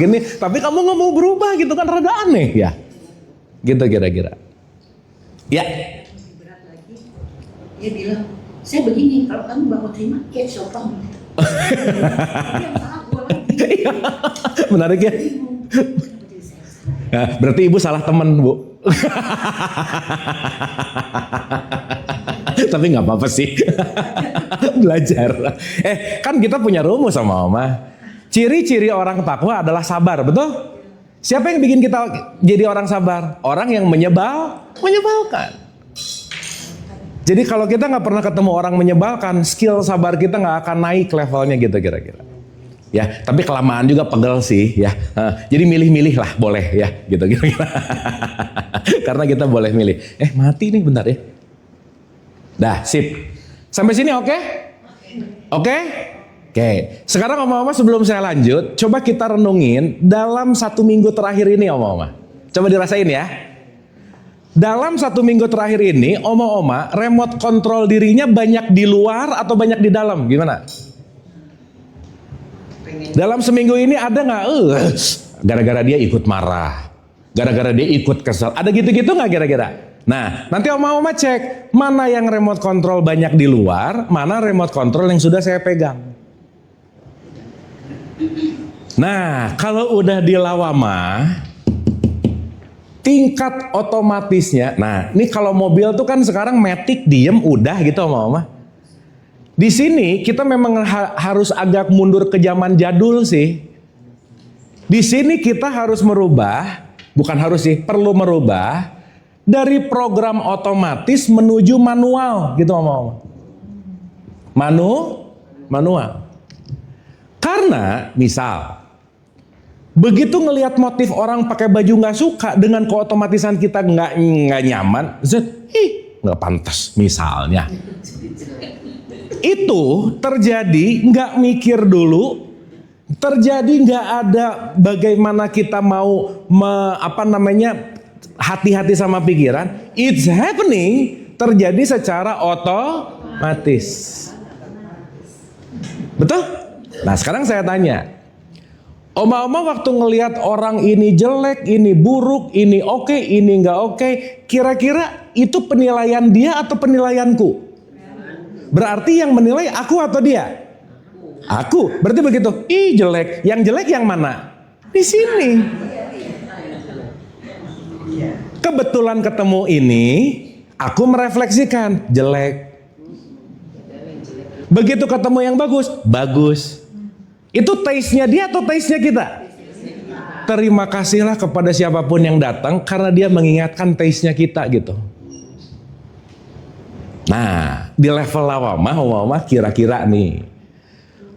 nih, tapi kamu nggak mau berubah gitu kan, rada aneh ya. Gitu kira-kira. Ya. Berat lagi. Dia bilang, saya begini, kalau kamu bawa terima, ya sopang. Dia salah gua lagi. Menarik ya. Nah, berarti ibu salah teman, Bu. Tapi nggak apa-apa sih. Belajar. Kan kita punya rumus sama Oma. Ciri-ciri orang takwa adalah sabar, betul? Siapa yang bikin kita jadi orang sabar? Orang yang menyebalkan. Jadi kalau kita nggak pernah ketemu orang menyebalkan, skill sabar kita nggak akan naik levelnya gitu kira-kira. Ya, tapi kelamaan juga pegel sih ya. Jadi milih-milih lah boleh ya, gitu kira-kira. Karena kita boleh milih. Mati nih bentar ya. Dah, sip. Sampai sini oke? Oke? Oke. Sekarang oma-oma sebelum saya lanjut, coba kita renungin dalam 1 minggu terakhir ini oma-oma. Coba dirasain ya. Dalam 1 minggu terakhir ini, oma-oma remote control dirinya banyak di luar atau banyak di dalam? Gimana? Dalam seminggu ini ada nggak? Gara-gara dia ikut marah, gara-gara dia ikut kesel. Ada gitu-gitu nggak kira-kira? Nah, nanti oma-oma cek mana yang remote control banyak di luar, mana remote control yang sudah saya pegang. Nah, kalau udah di lawama, tingkat otomatisnya. Nah, ini kalau mobil tuh kan sekarang matic diem udah gitu oma-oma. Di sini kita memang harus agak mundur ke zaman jadul sih. Di sini kita harus merubah, bukan harus sih, perlu merubah dari program otomatis menuju manual gitu oma-oma. Manual. Karena misal begitu ngelihat motif orang pakai baju nggak suka dengan keotomatisan kita nggak nyaman, nggak pantas misalnya. Itu terjadi nggak mikir dulu, terjadi nggak ada bagaimana kita mau hati-hati sama pikiran. It's happening, terjadi secara otomatis. Betul? Nah sekarang saya tanya, oma-oma waktu ngelihat orang ini jelek, ini buruk, ini oke, ini nggak oke, kira-kira itu penilaian dia atau penilaianku? Berarti yang menilai aku atau dia? Aku. Berarti begitu. Jelek. Yang jelek yang mana? Di sini. Kebetulan ketemu ini, aku merefleksikan jelek. Begitu ketemu yang bagus. Itu taste-nya dia atau taste-nya kita? Terima kasihlah kepada siapapun yang datang karena dia mengingatkan taste-nya kita gitu. Nah, di level lawama kira-kira nih.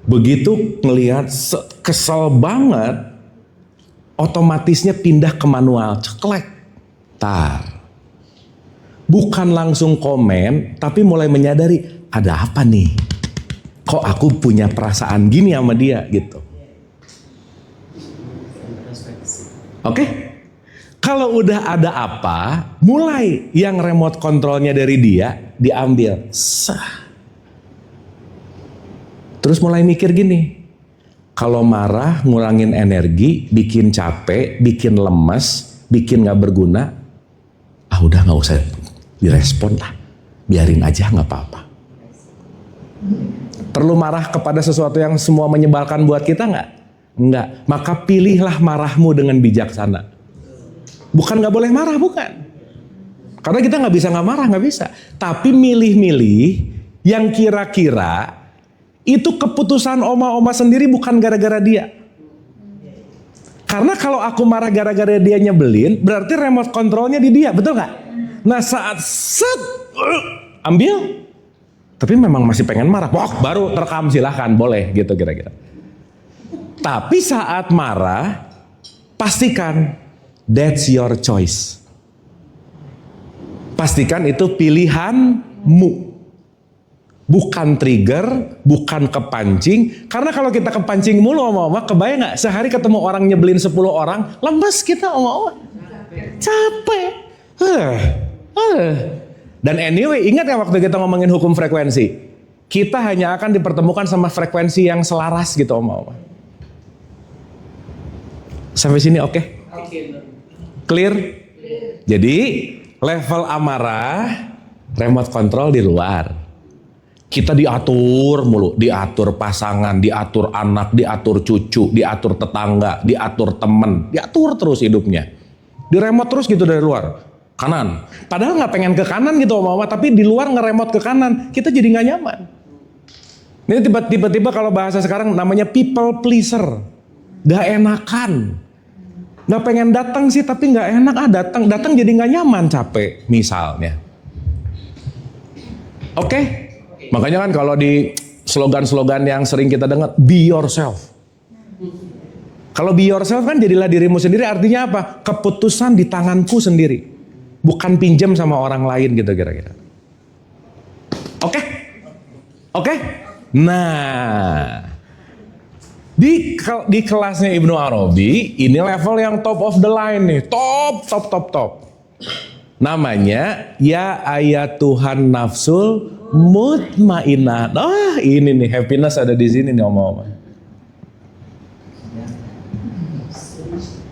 Begitu ngelihat kesel banget, otomatisnya pindah ke manual, ceklek. bukan langsung komen, tapi mulai menyadari ada apa nih? Kok aku punya perasaan gini sama dia gitu. Oke? Kalau udah ada apa, mulai yang remote kontrolnya dari dia diambil. Sah. Terus mulai mikir gini, kalau marah ngurangin energi, bikin capek, bikin lemes, bikin gak berguna, udah gak usah direspon lah, biarin aja gak apa-apa. Perlu marah kepada sesuatu yang semua menyebalkan buat kita gak? Enggak, maka pilihlah marahmu dengan bijaksana. Bukan gak boleh marah, bukan. Karena kita gak bisa gak marah, gak bisa. Tapi milih-milih yang kira-kira itu keputusan oma-oma sendiri bukan gara-gara dia. Karena kalau aku marah gara-gara dia nyebelin, berarti remote kontrolnya di dia, betul gak? Nah saat ambil, tapi memang masih pengen marah, baru terekam, silahkan, boleh gitu kira-kira. Tapi saat marah, pastikan that's your choice. Pastikan itu pilihanmu. Bukan trigger, bukan kepancing. Karena kalau kita kepancing mulu oma-oma, kebayang gak sehari ketemu orang nyebelin 10 orang, lemas kita oma-oma. Capek. Dan anyway, ingat ya waktu kita ngomongin hukum frekuensi, kita hanya akan dipertemukan sama frekuensi yang selaras gitu oma-oma. Sampai sini oke? Clear? Jadi level amarah, remote control di luar. Kita diatur mulu, diatur pasangan, diatur anak, diatur cucu, diatur tetangga, diatur temen, diatur terus hidupnya. Di remote terus gitu dari luar, kanan. Padahal nggak pengen ke kanan gitu oma-oma, tapi di luar ngeremote ke kanan, kita jadi nggak nyaman. Ini tiba-tiba kalau bahasa sekarang namanya people pleaser, nggak enakan. Nggak pengen datang sih, tapi nggak enak datang jadi nggak nyaman, capek misalnya. Oke? Makanya kan kalau di slogan-slogan yang sering kita dengar, be yourself. Kalau be yourself kan jadilah dirimu sendiri, artinya apa? Keputusan di tanganku sendiri. Bukan pinjam sama orang lain gitu kira-kira. Oke? Oke? Nah, di kelasnya Ibnu Arabi, ini level yang top of the line nih. Top. Namanya, ya ayatuhan nafsul mutmainnah. Ini nih, happiness ada di sini nih oma-oma.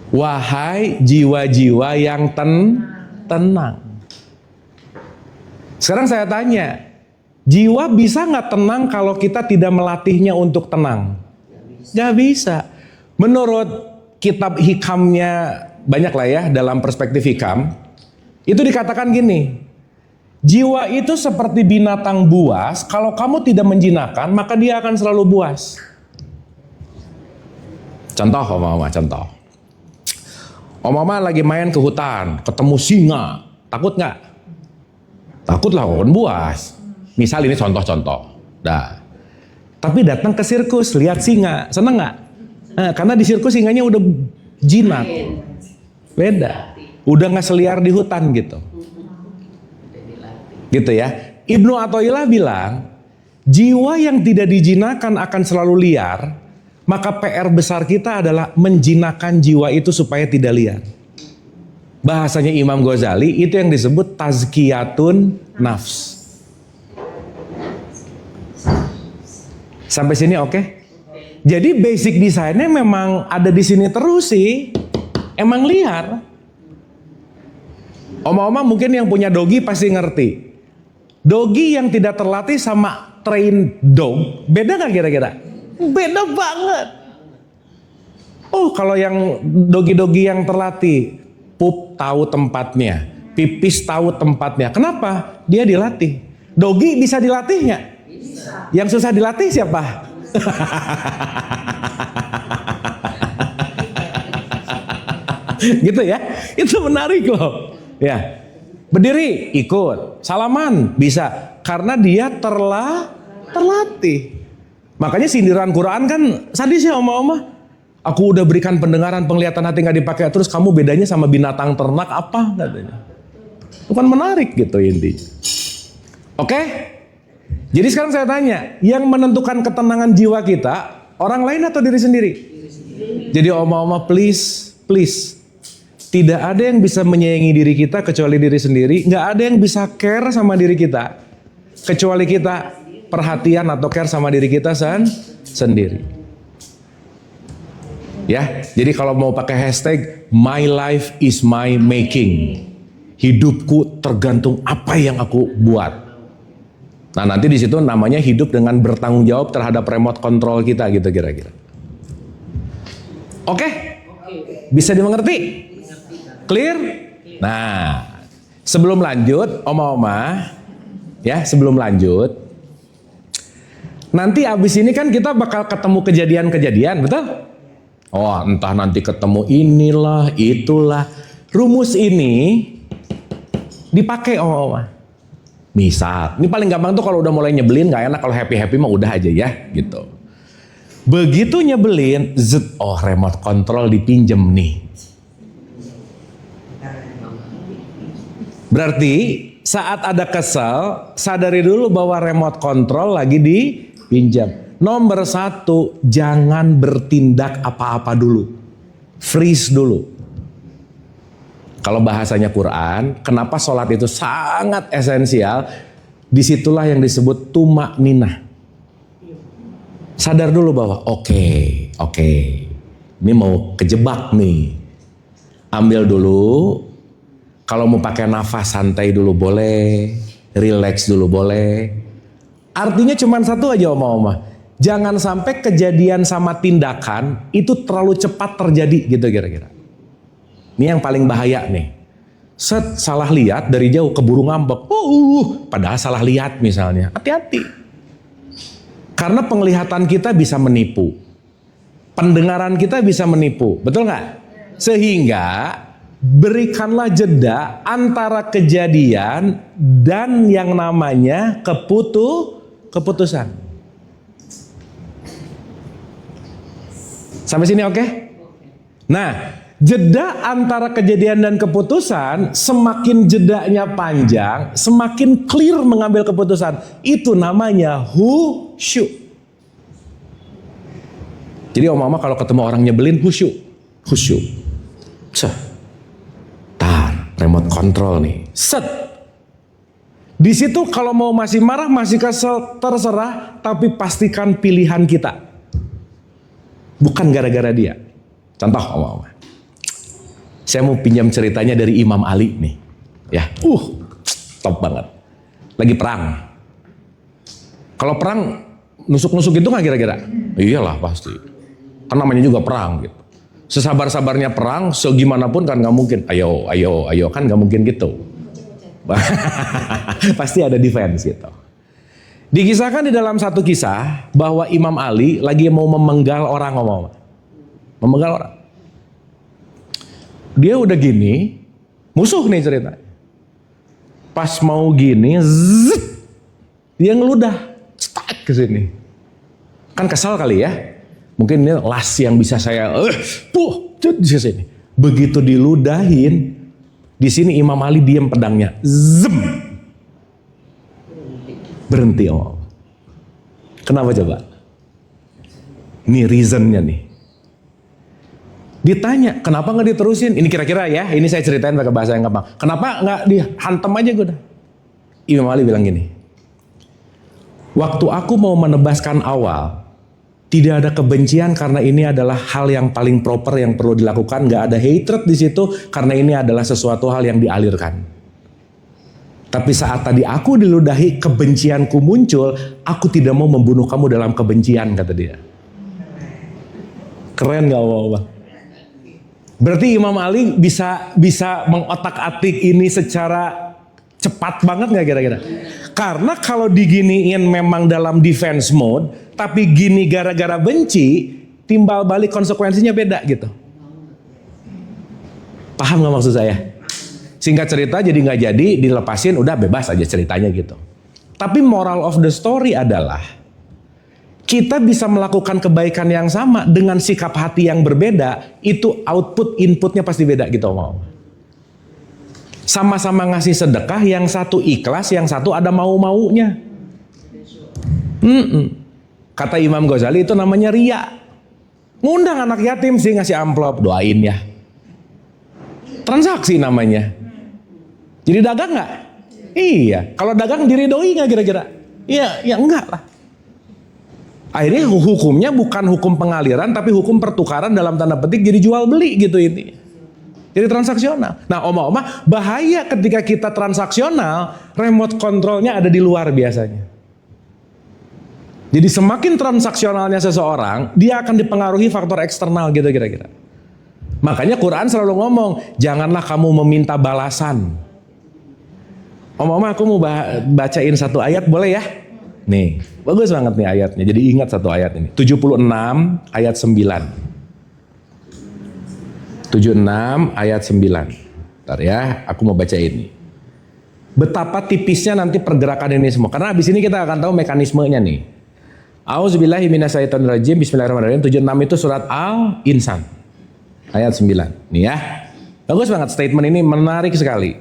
Wahai jiwa-jiwa yang tenang. Sekarang saya tanya, jiwa bisa nggak tenang kalau kita tidak melatihnya untuk tenang? Nggak bisa. Menurut kitab hikamnya, banyak lah ya dalam perspektif hikam, itu dikatakan gini, jiwa itu seperti binatang buas, kalau kamu tidak menjinakkan, maka dia akan selalu buas. Contoh, contoh. Oma lagi main ke hutan, ketemu singa, takut nggak? Takut lah, kan buas. Misal ini contoh-contoh. Dah. Tapi datang ke sirkus, lihat singa, seneng nggak? Nah, karena di sirkus singanya udah jinak, beda. Udah nggak seliar di hutan gitu. Gitu ya. Ibnu Athaillah bilang, jiwa yang tidak dijinakan akan selalu liar, maka PR besar kita adalah menjinakkan jiwa itu supaya tidak liar. Bahasanya Imam Ghazali itu yang disebut tazkiyatun nafs. Sampai sini oke? Jadi basic desainnya memang ada di sini terus sih. Emang liar. Oma-oma mungkin yang punya dogi pasti ngerti. Dogi yang tidak terlatih sama trained dog, beda gak kira-kira? Beda banget. Oh, kalau yang dogi-dogi yang terlatih, pup tahu tempatnya, pipis tahu tempatnya. Kenapa? Dia dilatih. Dogi bisa dilatih nggak? Bisa. Yang susah dilatih siapa? Gitu ya. Itu menarik loh. Ya. Berdiri, ikut. Salaman, bisa. Karena dia terlatih. Makanya sindiran Quran kan sadis ya oma-oma. Aku udah berikan pendengaran, penglihatan hati gak dipakai. Terus kamu bedanya sama binatang ternak apa? Katanya. Bukan menarik gitu intinya. Oke? Jadi sekarang saya tanya, yang menentukan ketenangan jiwa kita, orang lain atau diri sendiri? Jadi oma-oma please, tidak ada yang bisa menyayangi diri kita kecuali diri sendiri. Nggak ada yang bisa care sama diri kita kecuali kita perhatian atau care sama diri kita sendiri. Ya, jadi kalau mau pakai hashtag my life is my making, hidupku tergantung apa yang aku buat. Nah nanti di situ namanya hidup dengan bertanggung jawab terhadap remote control kita gitu kira-kira. Oke? Bisa dimengerti? Clear? Nah, sebelum lanjut, oma-oma, ya sebelum lanjut, nanti abis ini kan kita bakal ketemu kejadian-kejadian, betul? Oh, entah nanti ketemu inilah, itulah. Rumus ini dipakai oma-oma. Misal, ini paling gampang tuh kalau udah mulai nyebelin, gak enak. Kalau happy-happy mah udah aja ya, gitu. Begitu nyebelin, remote control dipinjem nih. Berarti saat ada kesel, sadari dulu bahwa remote control lagi dipinjam. Nomor 1, jangan bertindak apa-apa dulu. Freeze dulu. Kalau bahasanya Quran, kenapa sholat itu sangat esensial? Disitulah yang disebut tumak ninah. Sadar dulu bahwa oke, ini mau kejebak nih. Ambil dulu. Kalau mau pakai nafas santai dulu boleh, relax dulu boleh. Artinya cuma satu aja oma-oma. Jangan sampai kejadian sama tindakan itu terlalu cepat terjadi gitu kira-kira. Ini yang paling bahaya nih. Salah lihat dari jauh keburu ngambek. Padahal salah lihat misalnya. Hati-hati. Karena penglihatan kita bisa menipu. Pendengaran kita bisa menipu. Betul nggak? Sehingga berikanlah jeda antara kejadian dan yang namanya keputusan. Sampai sini oke? Nah, jeda antara kejadian dan keputusan, semakin jedanya panjang, semakin clear mengambil keputusan. Itu namanya khusyuk. Jadi oma-oma kalau ketemu orang nyebelin khusyuk. Remote control nih. Di situ kalau mau masih marah, masih kesel, terserah, tapi pastikan pilihan kita. Bukan gara-gara dia. Contoh oma-oma. Saya mau pinjam ceritanya dari Imam Ali nih. Ya, top banget. Lagi perang. Kalau perang nusuk-nusuk itu nggak kira-kira? Iyalah pasti. Kan namanya juga perang gitu. Sesabar-sabarnya perang, segimanapun kan nggak mungkin. Ayo, kan nggak mungkin gitu. Pasti ada defense gitu. Dikisahkan di dalam satu kisah bahwa Imam Ali lagi mau memenggal orang memenggal orang. Dia udah gini, musuh nih ceritanya. Pas mau gini, dia ngeludah, ke sini. Kan kesal kali ya. Mungkin ini las yang bisa saya di sini. Begitu diludahin, di sini Imam Ali diam pedangnya. Berhenti om. Kenapa coba? Ini reasonnya nih. Ditanya, kenapa nggak diterusin? Ini kira-kira ya, ini saya ceritain pakai bahasa yang gampang. Kenapa nggak dihantam aja gue dah? Imam Ali bilang gini. Waktu aku mau menebaskan awal, tidak ada kebencian karena ini adalah hal yang paling proper yang perlu dilakukan. Nggak ada hatred di situ karena ini adalah sesuatu hal yang dialirkan. Tapi saat tadi aku diludahi, kebencianku muncul, aku tidak mau membunuh kamu dalam kebencian, kata dia. Keren gak Bapak? Berarti Imam Ali bisa mengotak-atik ini secara cepat banget gak kira-kira? Karena kalau diginiin memang dalam defense mode, tapi gini gara-gara benci, timbal balik konsekuensinya beda gitu. Paham gak maksud saya? Singkat cerita jadi nggak jadi, dilepasin, udah bebas aja ceritanya gitu. Tapi moral of the story adalah kita bisa melakukan kebaikan yang sama dengan sikap hati yang berbeda, itu output inputnya pasti beda gitu mau. Sama-sama ngasih sedekah, yang satu ikhlas, yang satu ada mau-maunya. Kata Imam Ghazali itu namanya riya. Ngundang anak yatim sih ngasih amplop, doain ya. Transaksi namanya. Jadi dagang nggak? Iya. Kalau dagang diridoi nggak kira-kira? Iya, ya enggak lah. Akhirnya hukumnya bukan hukum pengaliran, tapi hukum pertukaran dalam tanda petik jadi jual beli gitu ini. Jadi transaksional. Nah, oma-oma, bahaya ketika kita transaksional, remote controlnya ada di luar biasanya. Jadi semakin transaksionalnya seseorang, dia akan dipengaruhi faktor eksternal gitu kira-kira. Makanya Quran selalu ngomong, janganlah kamu meminta balasan. Oma-oma, aku mau bacain satu ayat, boleh ya? Nih, bagus banget nih ayatnya. Jadi ingat satu ayat ini. 76 ayat 9. 76 ayat 9. Bentar ya, aku mau baca ini. Betapa tipisnya nanti pergerakan ini semua. Karena habis ini kita akan tahu mekanismenya nih. Auzubillahi minasyaitonirrajim. Bismillahirrahmanirrahim. 76 itu surat Al-Insan. Ayat 9. Nih ya. Bagus banget statement ini, menarik sekali.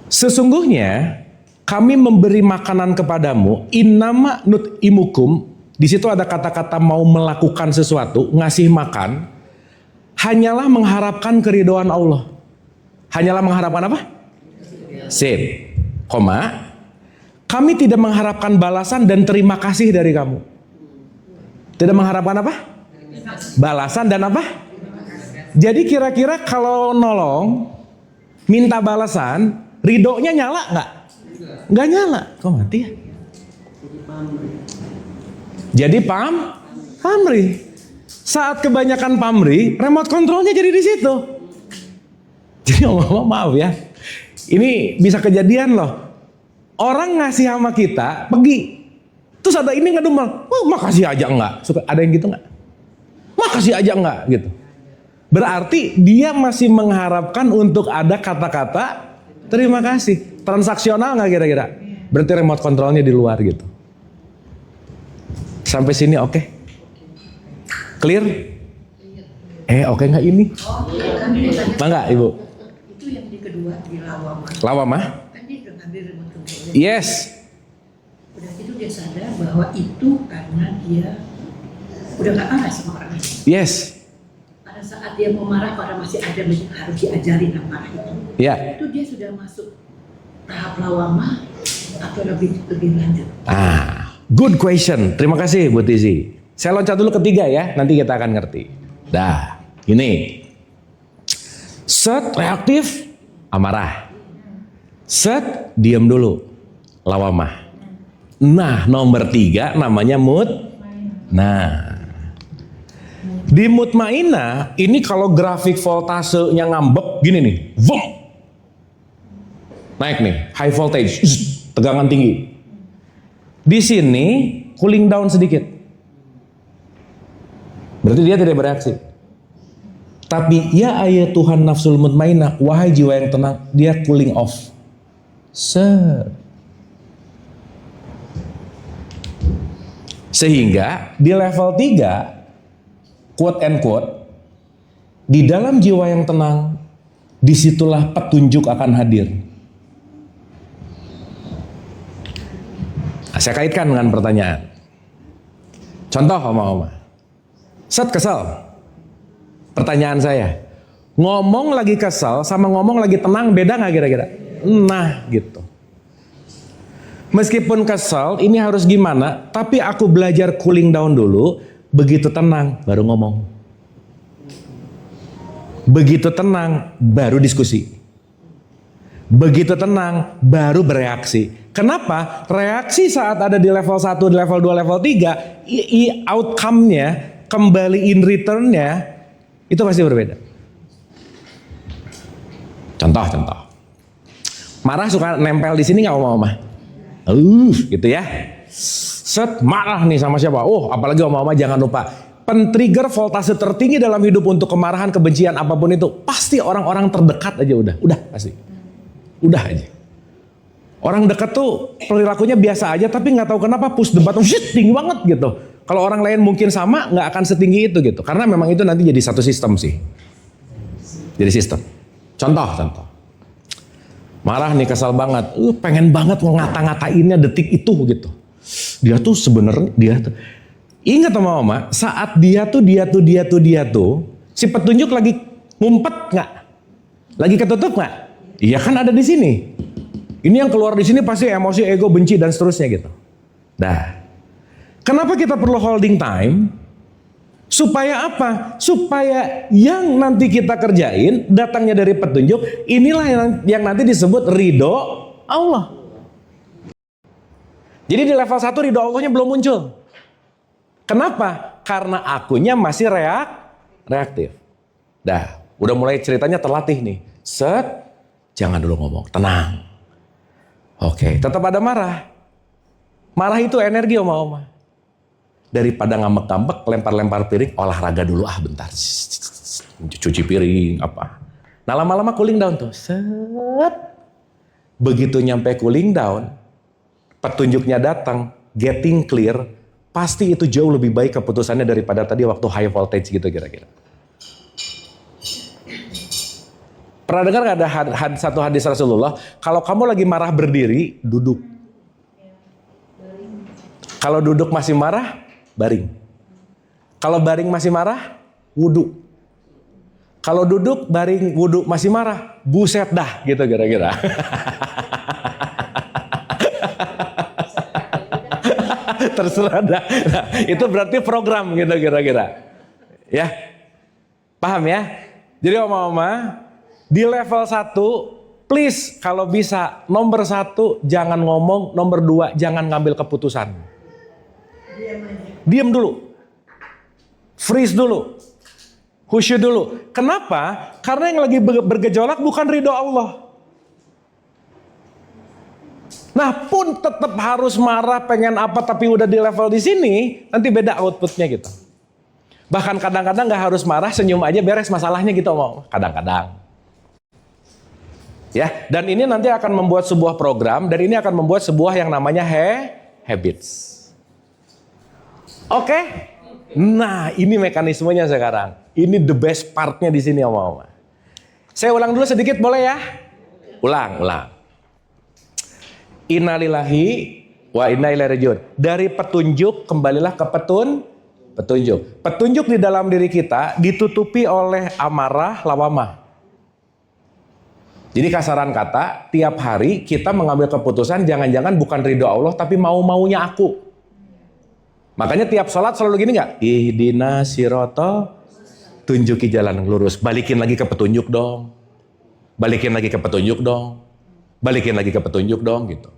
Sesungguhnya kami memberi makanan kepadamu, innama nut'imukum. Di situ ada kata-kata mau melakukan sesuatu, ngasih makan. Hanyalah mengharapkan keridhaan Allah. Hanyalah mengharapkan apa? Sip. Koma. Kami tidak mengharapkan balasan dan terima kasih dari kamu. Tidak mengharapkan apa? Balasan dan apa? Jadi kira-kira kalau nolong, minta balasan, ridhonya nyala nggak? Nggak nyala. Kok mati ya? Jadi pamrih. Saat kebanyakan pamrih, remote controlnya jadi di situ. Jadi maaf ya, ini bisa kejadian loh. Orang ngasih sama kita, pergi. Terus ada ini ngedumel, makasih aja enggak. Suka ada yang gitu enggak? Makasih aja enggak gitu. Berarti dia masih mengharapkan untuk ada kata-kata terima kasih. Transaksional nggak kira-kira? Berarti remote controlnya di luar gitu. Sampai sini oke? Clear? Oke nggak ini? Enggak Ibu? Itu yang di kedua di Lawamah. Lawamah? Kan dia udah ngambil remote control. Yes. Udah itu dia sadar bahwa itu karena dia udah nggak marah sama orang lain. Yes. Pada saat dia mau marah, orang masih ada harus diajarin amarah itu. Ya. Itu dia sudah masuk tahap lawamah atau lebih lanjut. Good question. Terima kasih Bu Tizi. Saya loncat dulu ketiga ya, nanti kita akan ngerti. Dah, ini. Set, reaktif, amarah. Set, diam dulu, lawamah. Nah, nomor 3 namanya Nah, di mutmainah, ini kalau grafik voltasenya ngambek, gini nih. Vum. Naik nih, high voltage, tegangan tinggi. Di sini, cooling down sedikit. Berarti dia tidak bereaksi. Tapi ya ayat Tuhan nafsul mutmainah, wahai jiwa yang tenang, dia cooling off. Sehingga di level 3, quote and quote, di dalam jiwa yang tenang, disitulah petunjuk akan hadir. Nah, saya kaitkan dengan pertanyaan. Contoh oma-oma. Set kesel. Pertanyaan saya, ngomong lagi kesel sama ngomong lagi tenang beda nggak kira-kira? Nah gitu. Meskipun kesel, ini harus gimana? Tapi aku belajar cooling down dulu. Begitu tenang, baru ngomong. Begitu tenang, baru diskusi. Begitu tenang, baru bereaksi. Kenapa? Reaksi saat ada di level 1, di level 2, level 3, outcome-nya, kembali in return-nya, itu pasti berbeda. Contoh. Marah suka nempel di sini nggak oma-oma? Gitu ya. Set, marah nih sama siapa? Apalagi oma-oma jangan lupa. Pen-trigger voltase tertinggi dalam hidup untuk kemarahan, kebencian, apapun itu. Pasti orang-orang terdekat aja udah pasti. Udah aja. Orang dekat tuh perilakunya biasa aja, tapi nggak tahu kenapa push the button, tinggi banget gitu. Kalau orang lain mungkin sama, nggak akan setinggi itu gitu. Karena memang itu nanti jadi satu sistem sih. Jadi sistem. Contoh. Marah nih, kesal banget. Pengen banget ngata-ngatainnya detik itu gitu. Dia tuh sebenarnya ingat sama mama, saat dia tuh si petunjuk lagi ngumpet nggak? Lagi ketutup nggak? Iya kan ada di sini. Ini yang keluar di sini pasti emosi, ego, benci dan seterusnya gitu. Nah, kenapa kita perlu holding time? Supaya apa? Supaya yang nanti kita kerjain datangnya dari petunjuk, inilah yang nanti disebut ridho Allah. Jadi di level 1 ridho Allahnya belum muncul. Kenapa? Karena akunya masih reaktif. Dah, udah mulai ceritanya terlatih nih. Set, jangan dulu ngomong, tenang. Oke, tetap ada marah. Marah itu energi oma-oma. Daripada ngambek-ngambek, lempar-lempar piring, olahraga dulu bentar. Cuci piring, apa. Nah lama-lama cooling down tuh. Set. Begitu nyampe cooling down, petunjuknya datang, getting clear, pasti itu jauh lebih baik keputusannya daripada tadi waktu high voltage gitu kira-kira. Pernah dengar gak ada satu hadis Rasulullah, kalau kamu lagi marah berdiri, duduk. Kalau duduk masih marah, baring. Kalau baring masih marah, wudhu. Kalau duduk, baring, wudhu masih marah, buset dah gitu kira-kira. Terserah dah. Nah, itu berarti program gitu kira-kira. Ya. Paham ya? Jadi oma-oma, di level 1, please kalau bisa nomor 1 jangan ngomong, nomor 2 jangan ngambil keputusan. Diam dulu. Freeze dulu. Khusyuk dulu. Kenapa? Karena yang lagi bergejolak bukan ridho Allah. Nah pun tetap harus marah, pengen apa tapi udah di level di sini, nanti beda outputnya gitu. Bahkan kadang-kadang nggak harus marah, senyum aja beres masalahnya gitu mau. Kadang-kadang. Ya, dan ini nanti akan membuat sebuah program, dan ini akan membuat sebuah yang namanya habits. Oke? Nah, ini mekanismenya sekarang. Ini the best partnya di sini oma-oma. Saya ulang dulu sedikit boleh ya? Ulang. Innalillahi wa inna ilaihi rajiun. Dari petunjuk kembalilah ke petunjuk. Petunjuk di dalam diri kita ditutupi oleh amarah, lawamah. Jadi kasaran kata, tiap hari kita mengambil keputusan jangan-jangan bukan ridho Allah tapi mau-maunya aku. Makanya tiap sholat selalu gini nggak? Ihdinas sirata, tunjuki jalan yang lurus. Balikin lagi ke petunjuk dong. Balikin lagi ke petunjuk dong gitu.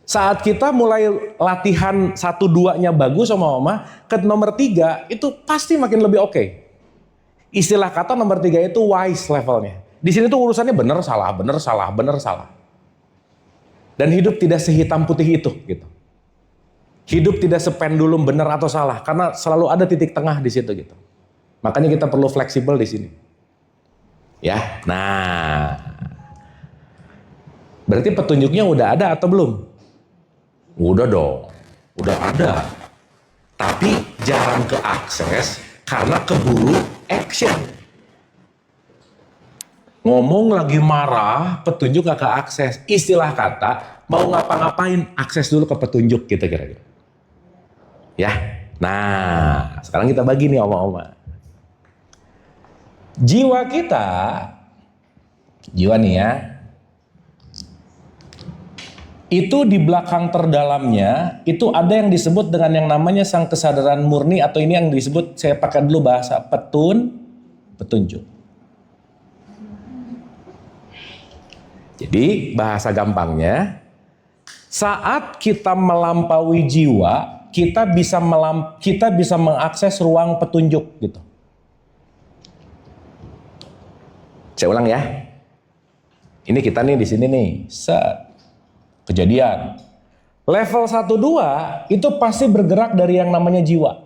Saat kita mulai latihan 1-2-nya bagus sama mama, ke nomor 3 itu pasti makin lebih oke. Istilah kata nomor 3 itu wise levelnya. Di sini tuh urusannya benar salah. Dan hidup tidak sehitam putih itu gitu. Hidup tidak sependulum benar atau salah karena selalu ada titik tengah di situ gitu. Makanya kita perlu fleksibel di sini. Ya. Nah. Berarti petunjuknya udah ada atau belum? Udah dong, udah ada. Tapi jarang keakses karena keburu action. Ngomong lagi marah, petunjuk gak keakses. Istilah kata, mau ngapa-ngapain, akses dulu ke petunjuk gitu kira-kira. Ya, nah sekarang kita bagi nih oma-oma. Jiwa nih ya, itu di belakang terdalamnya itu ada yang disebut dengan yang namanya sang kesadaran murni, atau ini yang disebut, saya pakai dulu bahasa petunjuk. Jadi bahasa gampangnya, saat kita melampaui jiwa, kita bisa mengakses ruang petunjuk gitu. Saya ulang ya. Ini kita nih di sini nih. Kejadian. Level 1-2 itu pasti bergerak dari yang namanya jiwa.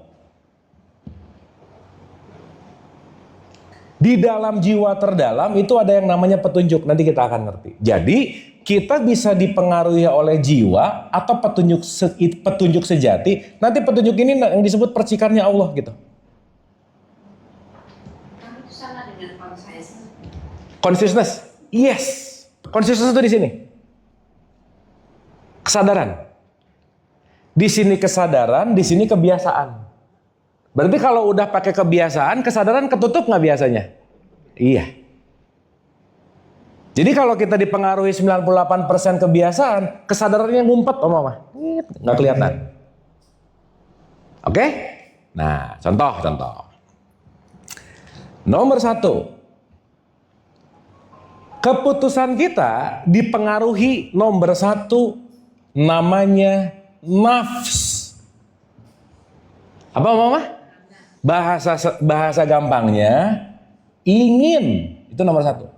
Di dalam jiwa terdalam itu ada yang namanya petunjuk. Nanti kita akan ngerti. Jadi kita bisa dipengaruhi oleh jiwa atau petunjuk sejati. Nanti petunjuk ini yang disebut percikannya Allah gitu. Itu sama dengan consciousness. Consciousness. Yes. Consciousness itu di sini. Kesadaran. Di sini kesadaran, di sini kebiasaan. Berarti kalau udah pakai kebiasaan, kesadaran ketutup nggak biasanya? Iya. Jadi kalau kita dipengaruhi 98% kebiasaan, kesadarannya ngumpet, Mama. Nggak kelihatan. Oke? Nah, contoh. Nomor 1. Keputusan kita dipengaruhi nomor 1, namanya nafs. Apa, Mama? Bahasa gampangnya ingin. Itu nomor 1.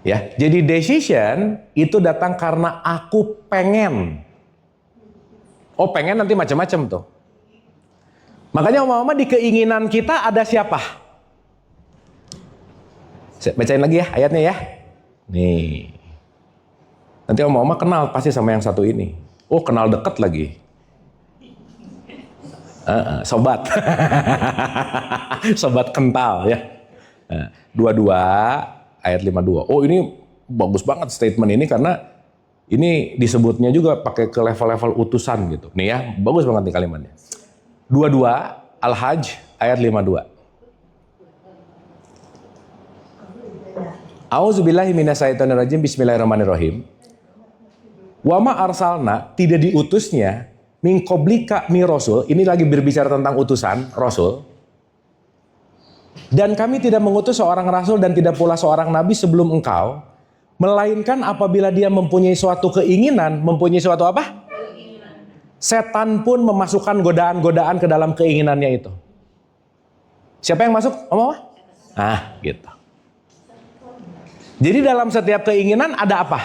Ya, jadi decision itu datang karena aku pengen. Oh, pengen nanti macam-macam tuh. Makanya Mama di keinginan kita ada siapa? Saya bacain lagi ya ayatnya ya. Nih. Nanti Mama kenal pasti sama yang satu ini. Oh, kenal deket lagi. Sobat. Sobat kental ya. 22 ayat 52. Oh, ini bagus banget statement ini karena ini disebutnya juga pakai ke level-level utusan gitu. Nih ya, bagus banget nih kalimatnya. 22 Al-Hajj ayat 52. A'udzubillahi minasyaitonirrajim. Bismillahirrahmanirrahim. Wa ma arsalna, tidak diutusnya min qablika mi rasul. Ini lagi berbicara tentang utusan rasul. Dan kami tidak mengutus seorang rasul dan tidak pula seorang nabi sebelum engkau, melainkan apabila dia mempunyai suatu keinginan, mempunyai suatu apa? Setan pun memasukkan godaan-godaan ke dalam keinginannya itu. Siapa yang masuk? Mama? Gitu. Jadi dalam setiap keinginan ada apa?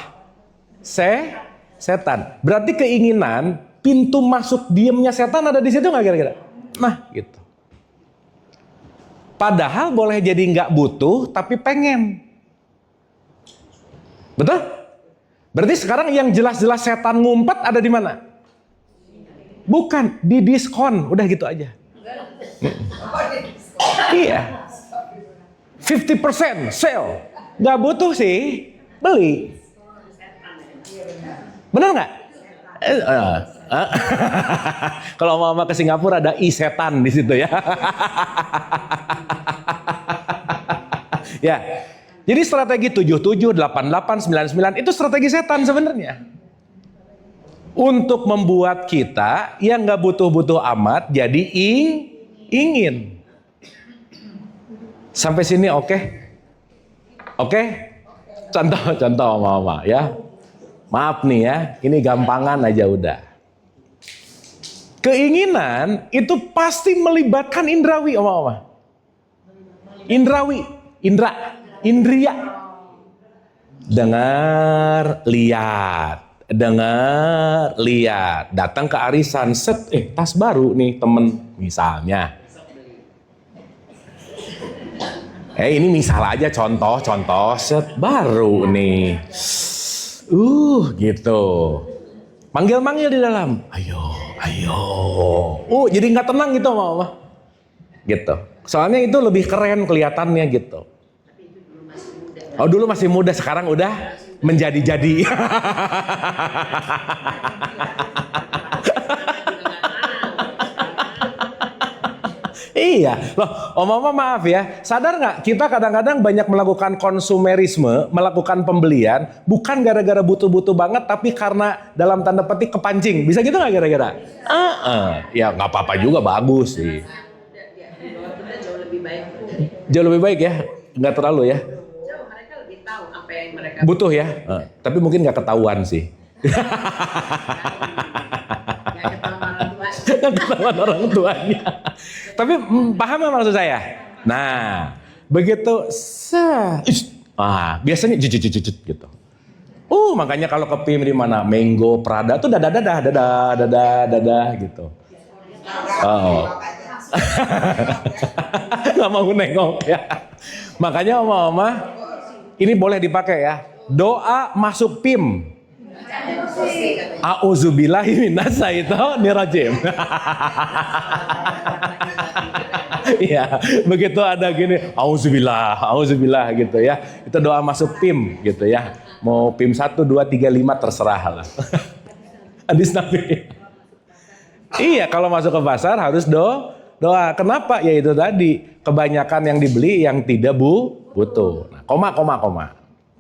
Setan. Berarti keinginan, pintu masuk diemnya setan ada di situ nggak kira-kira? Nah, gitu. Padahal boleh jadi nggak butuh, tapi pengen. Betul? Berarti sekarang yang jelas-jelas setan ngumpet ada di mana? Bukan, di diskon. Udah gitu aja. Iya. 50% sale. Nggak butuh sih, beli. Benar nggak? Kalau Mama ke Singapura ada setan di situ ya. Ya. Jadi strategi 77, 88, 99 itu strategi setan sebenarnya. Untuk membuat kita yang nggak butuh-butuh amat jadi ingin. Sampai sini oke? Oke? Contoh Mama ya. Maaf nih ya, ini gampangan aja udah. Keinginan itu pasti melibatkan indrawi, Mama. Indrawi, indria. Dengar, lihat. Datang ke arisan, set, tas baru nih temen misalnya. Ini misal aja contoh, set baru nih. Gitu. Manggil-manggil di dalam. Ayo. Jadi nggak tenang gitu Mama. Gitu. Soalnya itu lebih keren kelihatannya gitu. Oh, dulu masih muda, sekarang udah menjadi-jadi. Iya, loh, Mama maaf ya, sadar nggak kita kadang-kadang banyak melakukan konsumerisme, melakukan pembelian, bukan gara-gara butuh-butuh banget, tapi karena dalam tanda petik kepancing. Bisa gitu nggak kira-kira? Ya nggak apa-apa juga, bagus sih. Jauh lebih baik ya, nggak terlalu ya. Mereka lebih tahu apa yang mereka butuh ya, tapi mungkin nggak ketahuan sih. Ketahuan orang tuanya. Tapi paham nggak maksud saya? Nah, begitu biasanya jujut gitu. Makanya kalau ke PIM di mana Mango, Prada tuh dadah gitu. Nggak mau nengok ya. Makanya Mama, ini boleh dipakai ya. Doa masuk PIM. A'udzubillahi minasyaitonirrajim. Iya, begitu ada gini, auzubillah, auzubillah gitu ya. Itu doa masuk PIM gitu ya. Mau PIM 1, 2, 3, 5 terserah lah. Hadis Nabi. Iya, kalau masuk ke pasar harus doa. Kenapa? Ya itu tadi, kebanyakan yang dibeli yang tidak butuh. Nah, koma.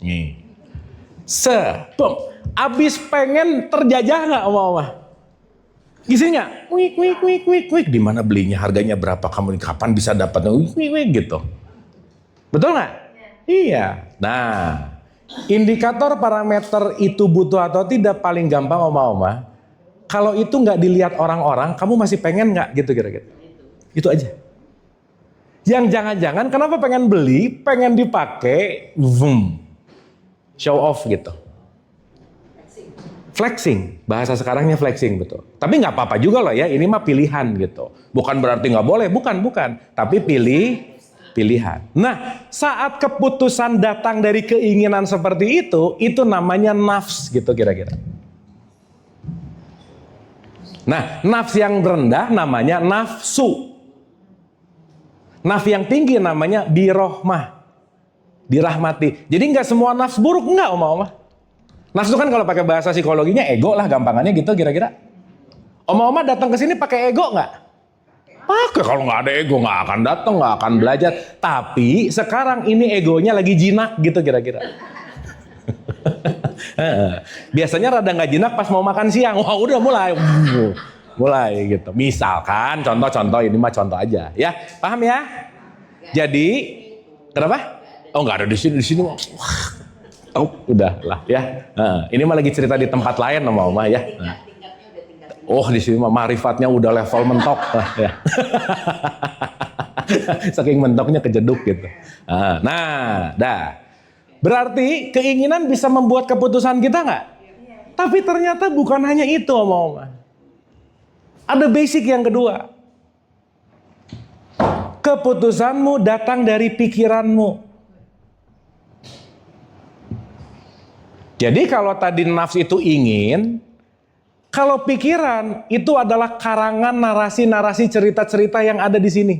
Nih. Abis pengen terjajah nggak oma? Isinya, wik. Di mana belinya? Harganya berapa? Kamu kapan bisa dapat? Wik gitu. Betul nggak? Iya. Nah, indikator parameter itu butuh atau tidak paling gampang oma. Kalau itu nggak dilihat orang-orang, kamu masih pengen nggak gitu kira-kira? Itu aja. Yang jangan-jangan kenapa pengen beli, pengen dipakai, show off gitu. Flexing, bahasa sekarangnya flexing betul. Tapi nggak apa-apa juga loh ya, ini mah pilihan gitu. Bukan berarti nggak boleh, bukan. Tapi pilihan. Nah, saat keputusan datang dari keinginan seperti itu namanya nafs gitu kira-kira. Nah, nafs yang rendah namanya nafsu. Nafs yang tinggi namanya birohmah, dirahmati. Jadi nggak semua nafs buruk, nggak oma. Nafsu kan kalau pakai bahasa psikologinya ego lah gampangannya gitu kira-kira. Oma datang ke sini pakai ego nggak? Pakai, kalau nggak ada ego nggak akan datang, nggak akan belajar. Tapi sekarang ini egonya lagi jinak gitu kira-kira. Biasanya rada nggak jinak pas mau makan siang. Wah udah mulai gitu. Misalkan contoh ini mah contoh aja ya, paham ya? Jadi kenapa? Oh nggak ada di sini. Oh udah lah ya. Ini mah lagi cerita di tempat lain oma ya. Oh di sini mah marifatnya udah level mentok ya. Saking mentoknya kejeduk gitu. Nah, dah. Berarti keinginan bisa membuat keputusan kita nggak? Tapi ternyata bukan hanya itu oma. Ada basic yang kedua. Keputusanmu datang dari pikiranmu. Jadi kalau tadi nafs itu ingin, kalau pikiran itu adalah karangan narasi-narasi cerita-cerita yang ada di sini.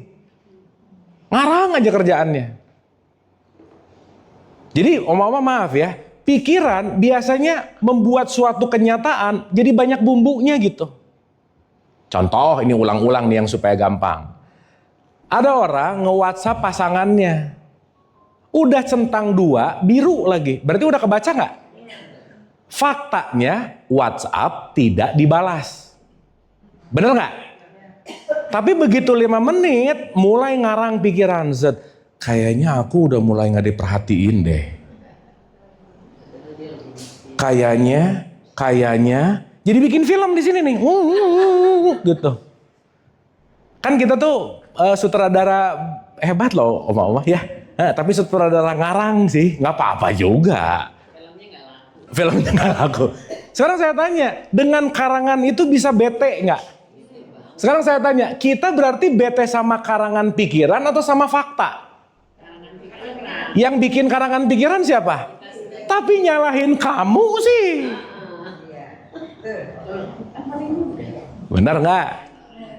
Ngarang aja kerjaannya. Jadi oma maaf ya, pikiran biasanya membuat suatu kenyataan jadi banyak bumbunya gitu. Contoh ini ulang-ulang nih yang supaya gampang. Ada orang nge-WhatsApp pasangannya. Udah centang 2, biru lagi. Berarti udah kebaca nggak? Faktanya WhatsApp tidak dibalas. Bener nggak? Tapi begitu 5 menit mulai ngarang pikiran Z. Kayaknya aku udah mulai nggak diperhatiin deh. Kayaknya. Jadi bikin film di sini nih. Gitu. Kan kita tuh sutradara hebat loh oma ya. Tapi sutradara ngarang sih nggak apa-apa juga. Filmnya nggak laku. Sekarang saya tanya, dengan karangan itu bisa bete nggak? Sekarang saya tanya, kita berarti bete sama karangan pikiran atau sama fakta? Yang bikin karangan pikiran siapa? Tapi nyalahin kamu sih. Benar nggak?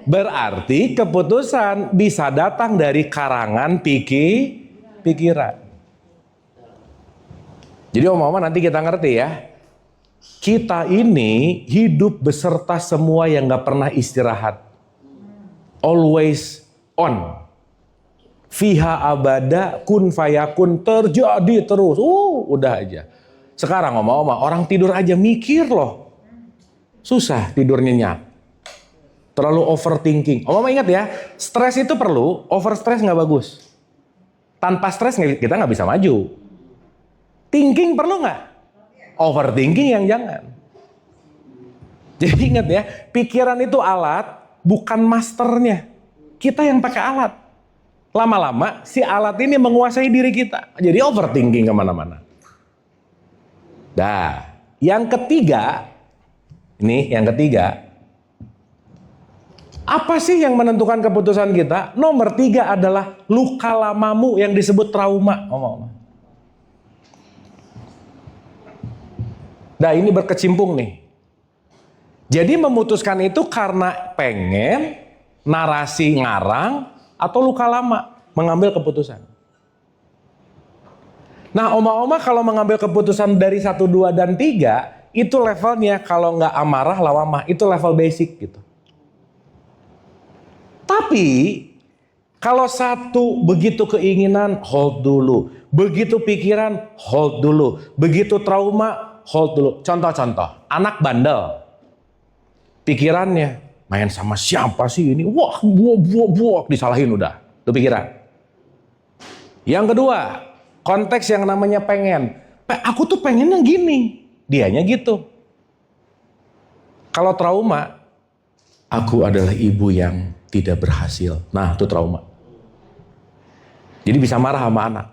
Berarti keputusan bisa datang dari karangan pikiran. Jadi oma nanti kita ngerti ya. Kita ini hidup beserta semua yang gak pernah istirahat. Always on. Fiha abada kun fayakun, terjadi terus. Udah aja. Sekarang oma orang tidur aja mikir loh. Susah tidur nyenyak. Terlalu overthinking. Oma ingat ya, stres itu perlu, over stress gak bagus. Tanpa stres kita gak bisa maju. Thinking perlu nggak? Overthinking yang jangan. Jadi ingat ya, pikiran itu alat, bukan masternya. Kita yang pakai alat. Lama-lama si alat ini menguasai diri kita. Jadi overthinking kemana-mana. Dah, yang ketiga, apa sih yang menentukan keputusan kita? Nomor 3 adalah luka lamamu yang disebut trauma. Nah ini berkecimpung nih. Jadi memutuskan itu karena pengen narasi ngarang atau luka lama mengambil keputusan. Nah, oma-oma kalau mengambil keputusan dari 1, 2, dan 3, itu levelnya kalau nggak amarah, lawamah, itu level basic gitu. Tapi, kalau 1 begitu keinginan, hold dulu. Begitu pikiran, hold dulu. Begitu trauma, hold dulu. Contoh-contoh, anak bandel. Pikirannya, main sama siapa sih ini? Wah, buak, disalahin udah. Itu pikiran. Yang kedua, konteks yang namanya pengen. Aku tuh pengen yang gini. Dianya gitu. Kalau trauma, aku adalah ibu yang tidak berhasil. Nah, itu trauma. Jadi bisa marah sama anak.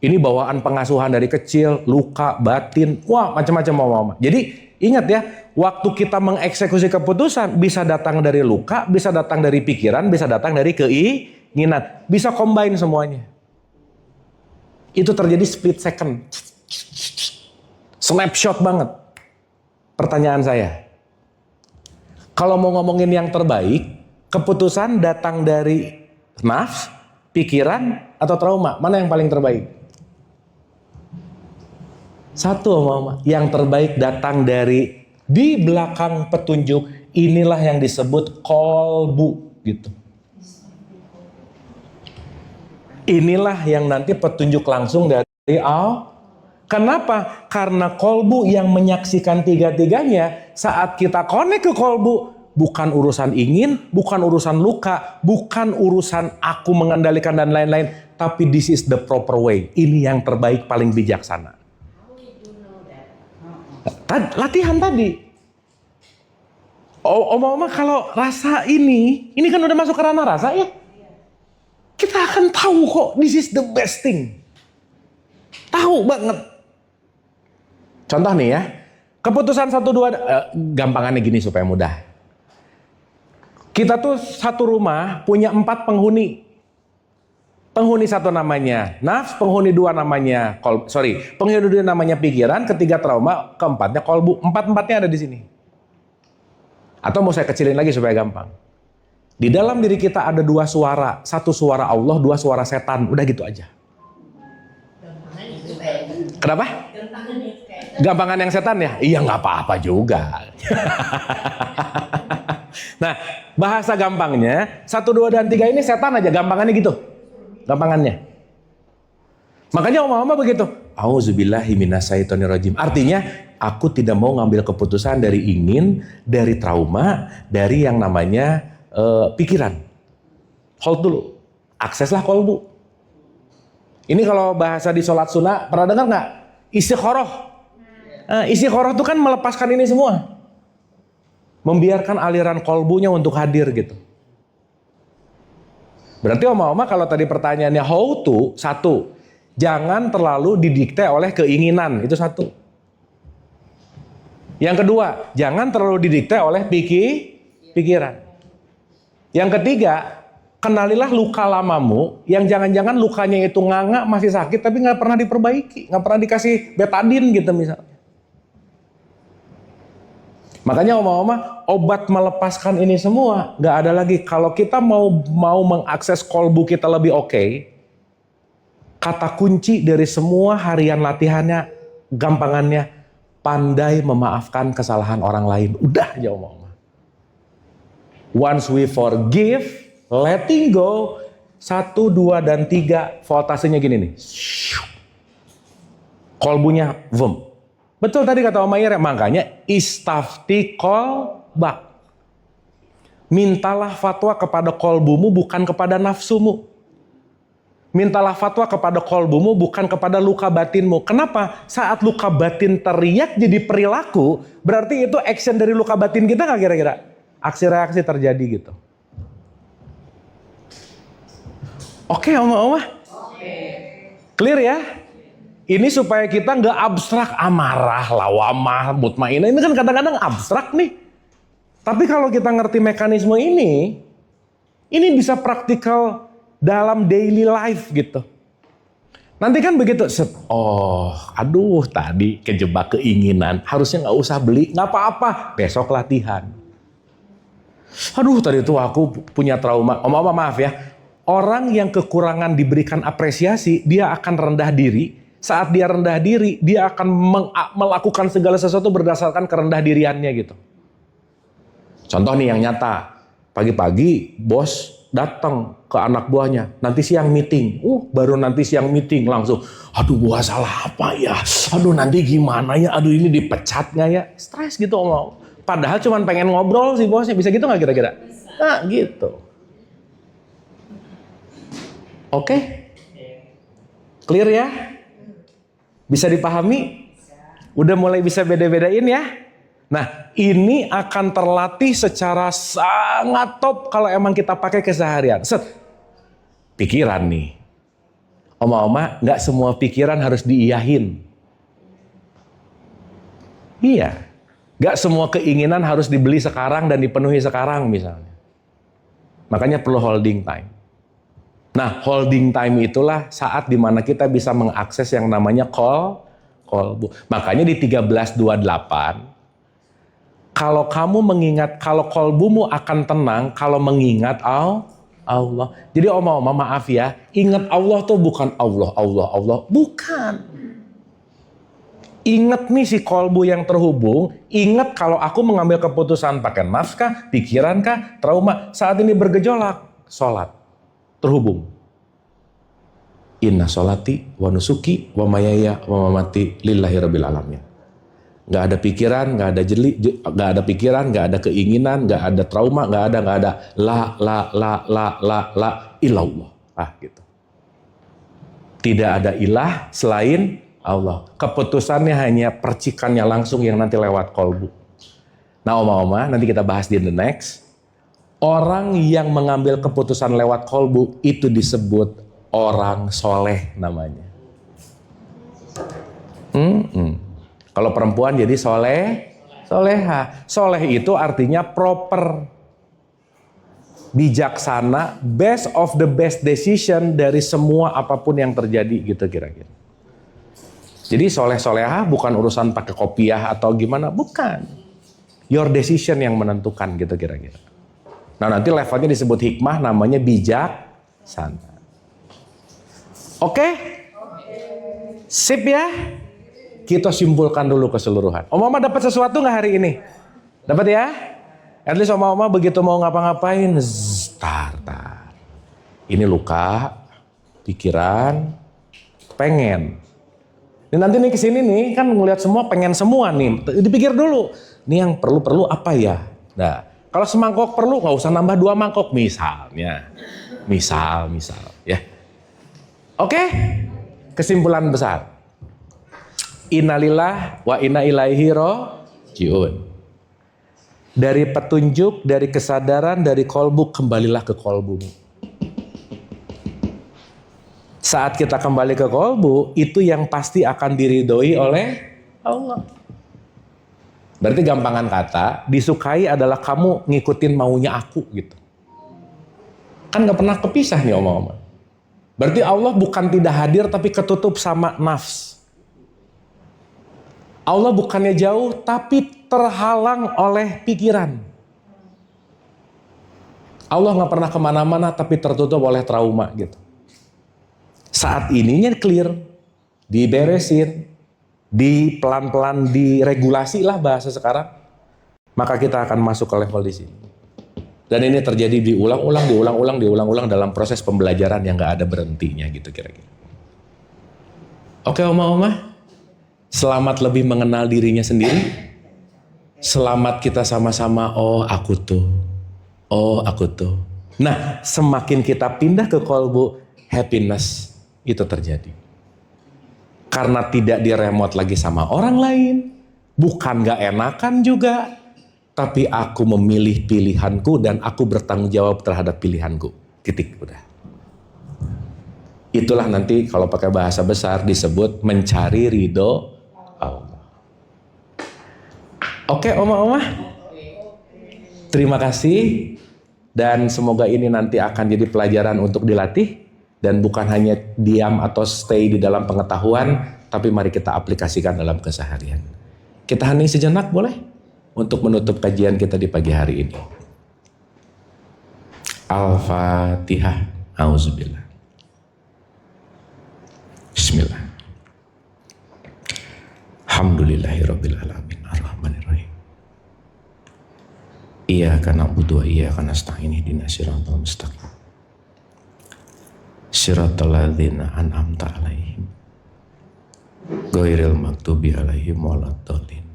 Ini bawaan pengasuhan dari kecil, luka, batin, wah macam-macam mama. Jadi ingat ya, waktu kita mengeksekusi keputusan bisa datang dari luka, bisa datang dari pikiran, bisa datang dari keinginan. Bisa combine semuanya. Itu terjadi split second. Snapshot banget. Pertanyaan saya, kalau mau ngomongin yang terbaik, keputusan datang dari nafs, pikiran, atau trauma, mana yang paling terbaik? Satu, mama, yang terbaik datang dari di belakang petunjuk. Inilah yang disebut kolbu, gitu. Inilah yang nanti petunjuk langsung dari Allah. Kenapa? Karena kolbu yang menyaksikan tiga-tiganya. Saat kita connect ke kolbu, bukan urusan ingin, bukan urusan luka, bukan urusan aku mengendalikan dan lain-lain, tapi this is the proper way. Ini yang terbaik, paling bijaksana. Latihan tadi. Oma-oma kalau rasa ini kan udah masuk ke ranah rasa ya. Kita akan tahu kok this is the best thing. Tahu banget. Contoh nih ya. Keputusan 1, 2, gampangannya gini supaya mudah. Kita tuh satu rumah punya 4 penghuni. Penghuni 1 namanya nafs, penghuni 2 namanya penghuni 2 namanya pikiran, ketiga trauma, keempatnya kolbu. 4-4-nya ada di sini. Atau mau saya kecilin lagi supaya gampang. Di dalam diri kita ada 2 suara, 1 suara Allah, 2 suara setan. Udah gitu aja. Kenapa? Gampangan yang setan ya? Iya nggak apa-apa juga. Nah, bahasa gampangnya 1, 2, dan 3 ini setan aja, gampangannya gitu. Gampangannya. Makanya oma-oma begitu. Auzubillahi minasyaitonirrajim. Artinya, aku tidak mau ngambil keputusan dari ingin, dari trauma, dari yang namanya pikiran. Hold dulu. Akseslah kolbu. Ini kalau bahasa di sholat sunnah, pernah dengar nggak? Istikharah. Istikharah itu kan melepaskan ini semua. Membiarkan aliran kolbunya untuk hadir gitu. Berarti oma-oma kalau tadi pertanyaannya how to, 1, jangan terlalu didikte oleh keinginan, itu 1. Yang kedua, jangan terlalu didikte oleh pikiran. Yang ketiga, kenalilah luka lamamu yang jangan-jangan lukanya itu nganga, masih sakit tapi nggak pernah diperbaiki, nggak pernah dikasih betadin gitu misalnya. Makanya oma-oma, obat melepaskan ini semua nggak ada lagi. Kalau kita mau mengakses kolbu kita lebih oke, kata kunci dari semua harian latihannya, gampangannya, pandai memaafkan kesalahan orang lain. Udah aja oma-oma. Once we forgive, letting go, 1, 2, dan 3, voltasenya gini nih. Kolbunya, boom. Betul tadi kata Om Mayer, makanya istafti kolbak. Mintalah fatwa kepada kolbumu bukan kepada nafsumu. Mintalah fatwa kepada kolbumu bukan kepada luka batinmu. Kenapa? Saat luka batin teriak jadi perilaku, berarti itu action dari luka batin kita nggak kira-kira? Aksi reaksi terjadi gitu. Oke, Oma-oma? Oke. Clear ya? Ini supaya kita nggak abstrak, amarah, lawamah, mutmainah. Ini kan kadang-kadang abstrak nih. Tapi kalau kita ngerti mekanisme ini bisa praktikal dalam daily life gitu. Nanti kan begitu, tadi kejebak keinginan, harusnya nggak usah beli, nggak apa-apa, besok latihan. Tadi itu aku punya trauma. Oma maaf ya, Orang yang kekurangan diberikan apresiasi, dia akan rendah diri. Saat dia rendah diri, dia akan melakukan segala sesuatu berdasarkan kerendah diriannya gitu. Contoh nih yang nyata, pagi-pagi bos datang ke anak buahnya, nanti siang meeting. Baru nanti siang meeting langsung, aduh gua salah apa ya? Aduh nanti gimana ya? Aduh ini dipecat nggak ya? Stres gitu omong. Padahal cuma pengen ngobrol si bosnya, bisa gitu nggak kira-kira? Nah gitu. Oke? Clear ya? Bisa dipahami? Udah mulai bisa beda-bedain ya? Nah, ini akan terlatih secara sangat top kalau emang kita pakai keseharian. Pikiran nih. Oma-oma, nggak semua pikiran harus diiyahin. Iya. Nggak semua keinginan harus dibeli sekarang dan dipenuhi sekarang misalnya. Makanya perlu holding time. Nah, holding time itulah saat dimana kita bisa mengakses yang namanya kolbu. Makanya di 1328, kalau kamu mengingat, kalau kolbumu akan tenang, kalau mengingat Allah. Jadi oma-oma maaf ya, ingat Allah tuh bukan Allah. Bukan. Ingat nih si kolbu yang terhubung, ingat kalau aku mengambil keputusan pakai nafs kah, pikiran kah, trauma, saat ini bergejolak, sholat. Terhubung. Inna sholati wa nusuki wa mayaya wa mamati lillahi rabbil alamin. Gak ada pikiran, gak ada gak ada pikiran, gak ada keinginan, gak ada trauma, gak ada la ilallah. Gitu. Tidak ada ilah selain Allah. Keputusannya hanya percikannya langsung yang nanti lewat kolbu. Nah oma-oma, nanti kita bahas di the next. Orang yang mengambil keputusan lewat kolbu itu disebut orang soleh namanya. Kalau perempuan jadi soleha. Soleh itu artinya proper, bijaksana, best of the best decision dari semua apapun yang terjadi gitu kira-kira. Jadi soleh-soleha bukan urusan pakai kopiah atau gimana, bukan. Your decision yang menentukan gitu kira-kira. Nah nanti levelnya disebut hikmah, namanya bijaksana. Oke? Sip ya? Kita simpulkan dulu keseluruhan. Oma-oma dapat sesuatu nggak hari ini? Dapat ya? At least oma-oma begitu mau ngapa-ngapain, tar. Ini luka, pikiran, pengen. Ini nanti nih kesini nih kan ngeliat semua pengen semua nih. Dipikir dulu. Ini yang perlu apa ya? Nah. Kalau semangkok perlu, nggak usah nambah 2 mangkok misalnya. Misal, ya. Oke? Kesimpulan besar. Innalillah wa inna ilaihi raji'un. Dari petunjuk, dari kesadaran, dari kolbu, kembalilah ke kolbumu. Saat kita kembali ke kolbu, itu yang pasti akan diridhoi oleh Allah. Berarti gampangan kata, disukai adalah kamu ngikutin maunya aku gitu. Kan gak pernah kepisah nih oma-oma. Berarti Allah bukan tidak hadir tapi ketutup sama nafs. Allah bukannya jauh tapi terhalang oleh pikiran. Allah gak pernah kemana-mana tapi tertutup oleh trauma gitu. Saat ininya clear, diberesin, di pelan-pelan diregulasi lah bahasa sekarang, maka kita akan masuk ke level di sini. Dan ini terjadi diulang-ulang dalam proses pembelajaran yang gak ada berhentinya gitu kira-kira. Oke oma-oma, selamat lebih mengenal dirinya sendiri. Selamat kita sama-sama, oh aku tuh. Nah semakin kita pindah ke kolbu, happiness itu terjadi. Karena tidak diremot lagi sama orang lain. Bukan gak enakan juga. Tapi aku memilih pilihanku dan aku bertanggung jawab terhadap pilihanku. Titik, udah. Itulah nanti kalau pakai bahasa besar disebut mencari ridho Allah. Oke oma-oma. Terima kasih. Dan semoga ini nanti akan jadi pelajaran untuk dilatih. Dan bukan hanya diam atau stay di dalam pengetahuan, tapi mari kita aplikasikan dalam keseharian. Kita hening sejenak boleh? Untuk menutup kajian kita di pagi hari ini. Al-Fatihah. Auzubillah. Bismillah. Alhamdulillahirabbil alamin arrahmanirrahim. Iyyaka na'budu wa iyyaka nasta'in ihdinas siratal mustaqim. Siratal ladzina an'amta 'alaihim ghairil maghdubi 'alaihim waladdallin.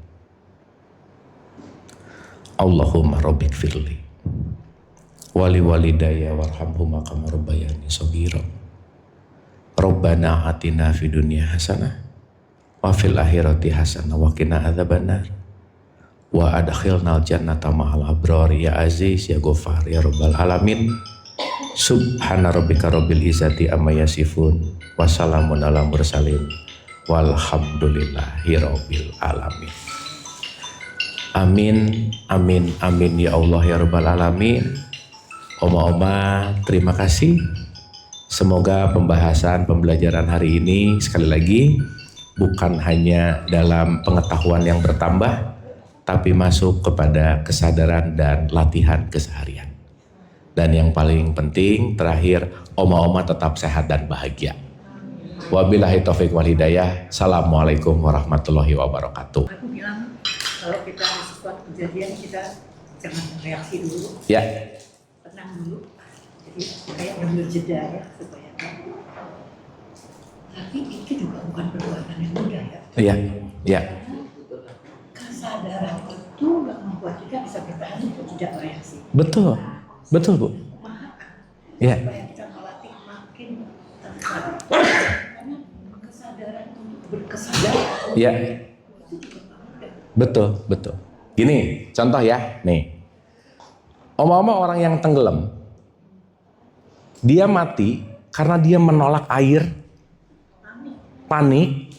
Allahumma rabbik firli wali walidayya warhamhuma kama rabbayani shaghira. Rabbana atina fid dunya hasanah wa fil akhirati hasanah wa qina adzabannar wa adkhilnal jannata ma'al abrar ya aziz ya ghafar ya rabbal alamin. Subhana rabbika rabbil izzati amma yasifun wa salamun alal mursalin walhamdulillahi rabbil alamin. Amin amin amin ya Allah ya rabbal alamin. Oma-oma, terima kasih. Semoga pembelajaran hari ini sekali lagi bukan hanya dalam pengetahuan yang bertambah, tapi masuk kepada kesadaran dan latihan keseharian. Dan yang paling penting terakhir, oma-oma tetap sehat dan bahagia. Wabillahi taufiq wal hidayah. Assalamualaikum warahmatullahi wabarakatuh. Aku bilang kalau kita ada sesuatu kejadian kita jangan reaksi dulu. Ya. Tenang dulu, jadi kayak ambil jeda ya supaya tapi itu juga bukan perbuatan yang mudah ya. Iya, iya. Kesadaran itu nggak membuat kita bisa bertahan untuk tidak bereaksi. Betul, betul Bu. Iya. Supaya kita melatih makin tenang. Karena kesadaran untuk berkesadaran. Iya. Itu juga nggak mudah. Betul, betul. Gini, contoh ya, nih. Oma-oma orang yang tenggelam, dia mati karena dia menolak air, panik,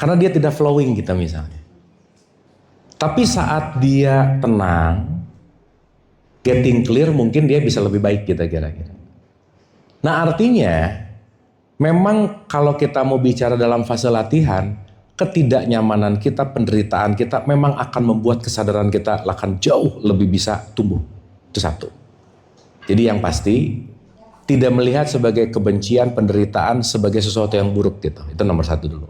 karena dia tidak flowing kita misalnya. Tapi saat dia tenang, getting clear, mungkin dia bisa lebih baik kita kira-kira. Nah artinya, memang kalau kita mau bicara dalam fase latihan, ketidaknyamanan kita, penderitaan kita memang akan membuat kesadaran kita akan jauh lebih bisa tumbuh. Itu satu. Jadi yang pasti tidak melihat sebagai kebencian, penderitaan sebagai sesuatu yang buruk gitu. Itu nomor satu dulu.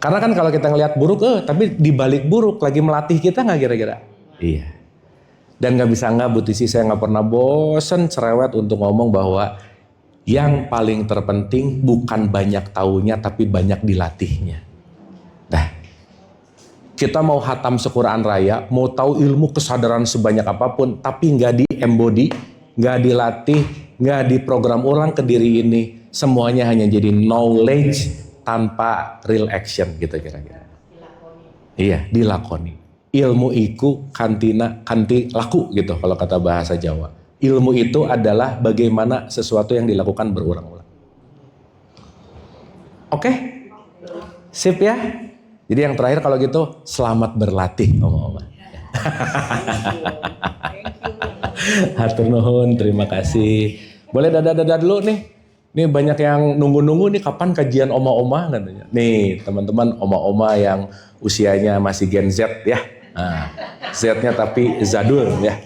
Karena kan kalau kita ngelihat buruk, tapi di balik buruk lagi melatih kita nggak kira-kira? Iya. Dan nggak bisa nggak Bu Tisi, saya nggak pernah bosen cerewet untuk ngomong bahwa yang paling terpenting bukan banyak taunya tapi banyak dilatihnya. Nah, kita mau hatam Quran Raya, mau tahu ilmu kesadaran sebanyak apapun, tapi nggak di embody, nggak dilatih, nggak diprogram ulang ke diri ini, semuanya hanya jadi knowledge tanpa real action gitu kira-kira. Iya, dilakoni. Ilmu iku kanti laku gitu kalau kata bahasa Jawa. Ilmu itu adalah bagaimana sesuatu yang dilakukan berulang-ulang. Oke? Sip ya? Jadi yang terakhir kalau gitu, selamat berlatih, Oma-oma. Hatur nuhun, terima kasih. Boleh dadah-dadah dulu nih. Nih banyak yang nunggu-nunggu nih kapan kajian Oma-oma katanya. Nih teman-teman Oma-oma yang usianya masih Gen Z ya. Nah, Z-nya tapi Zadul ya.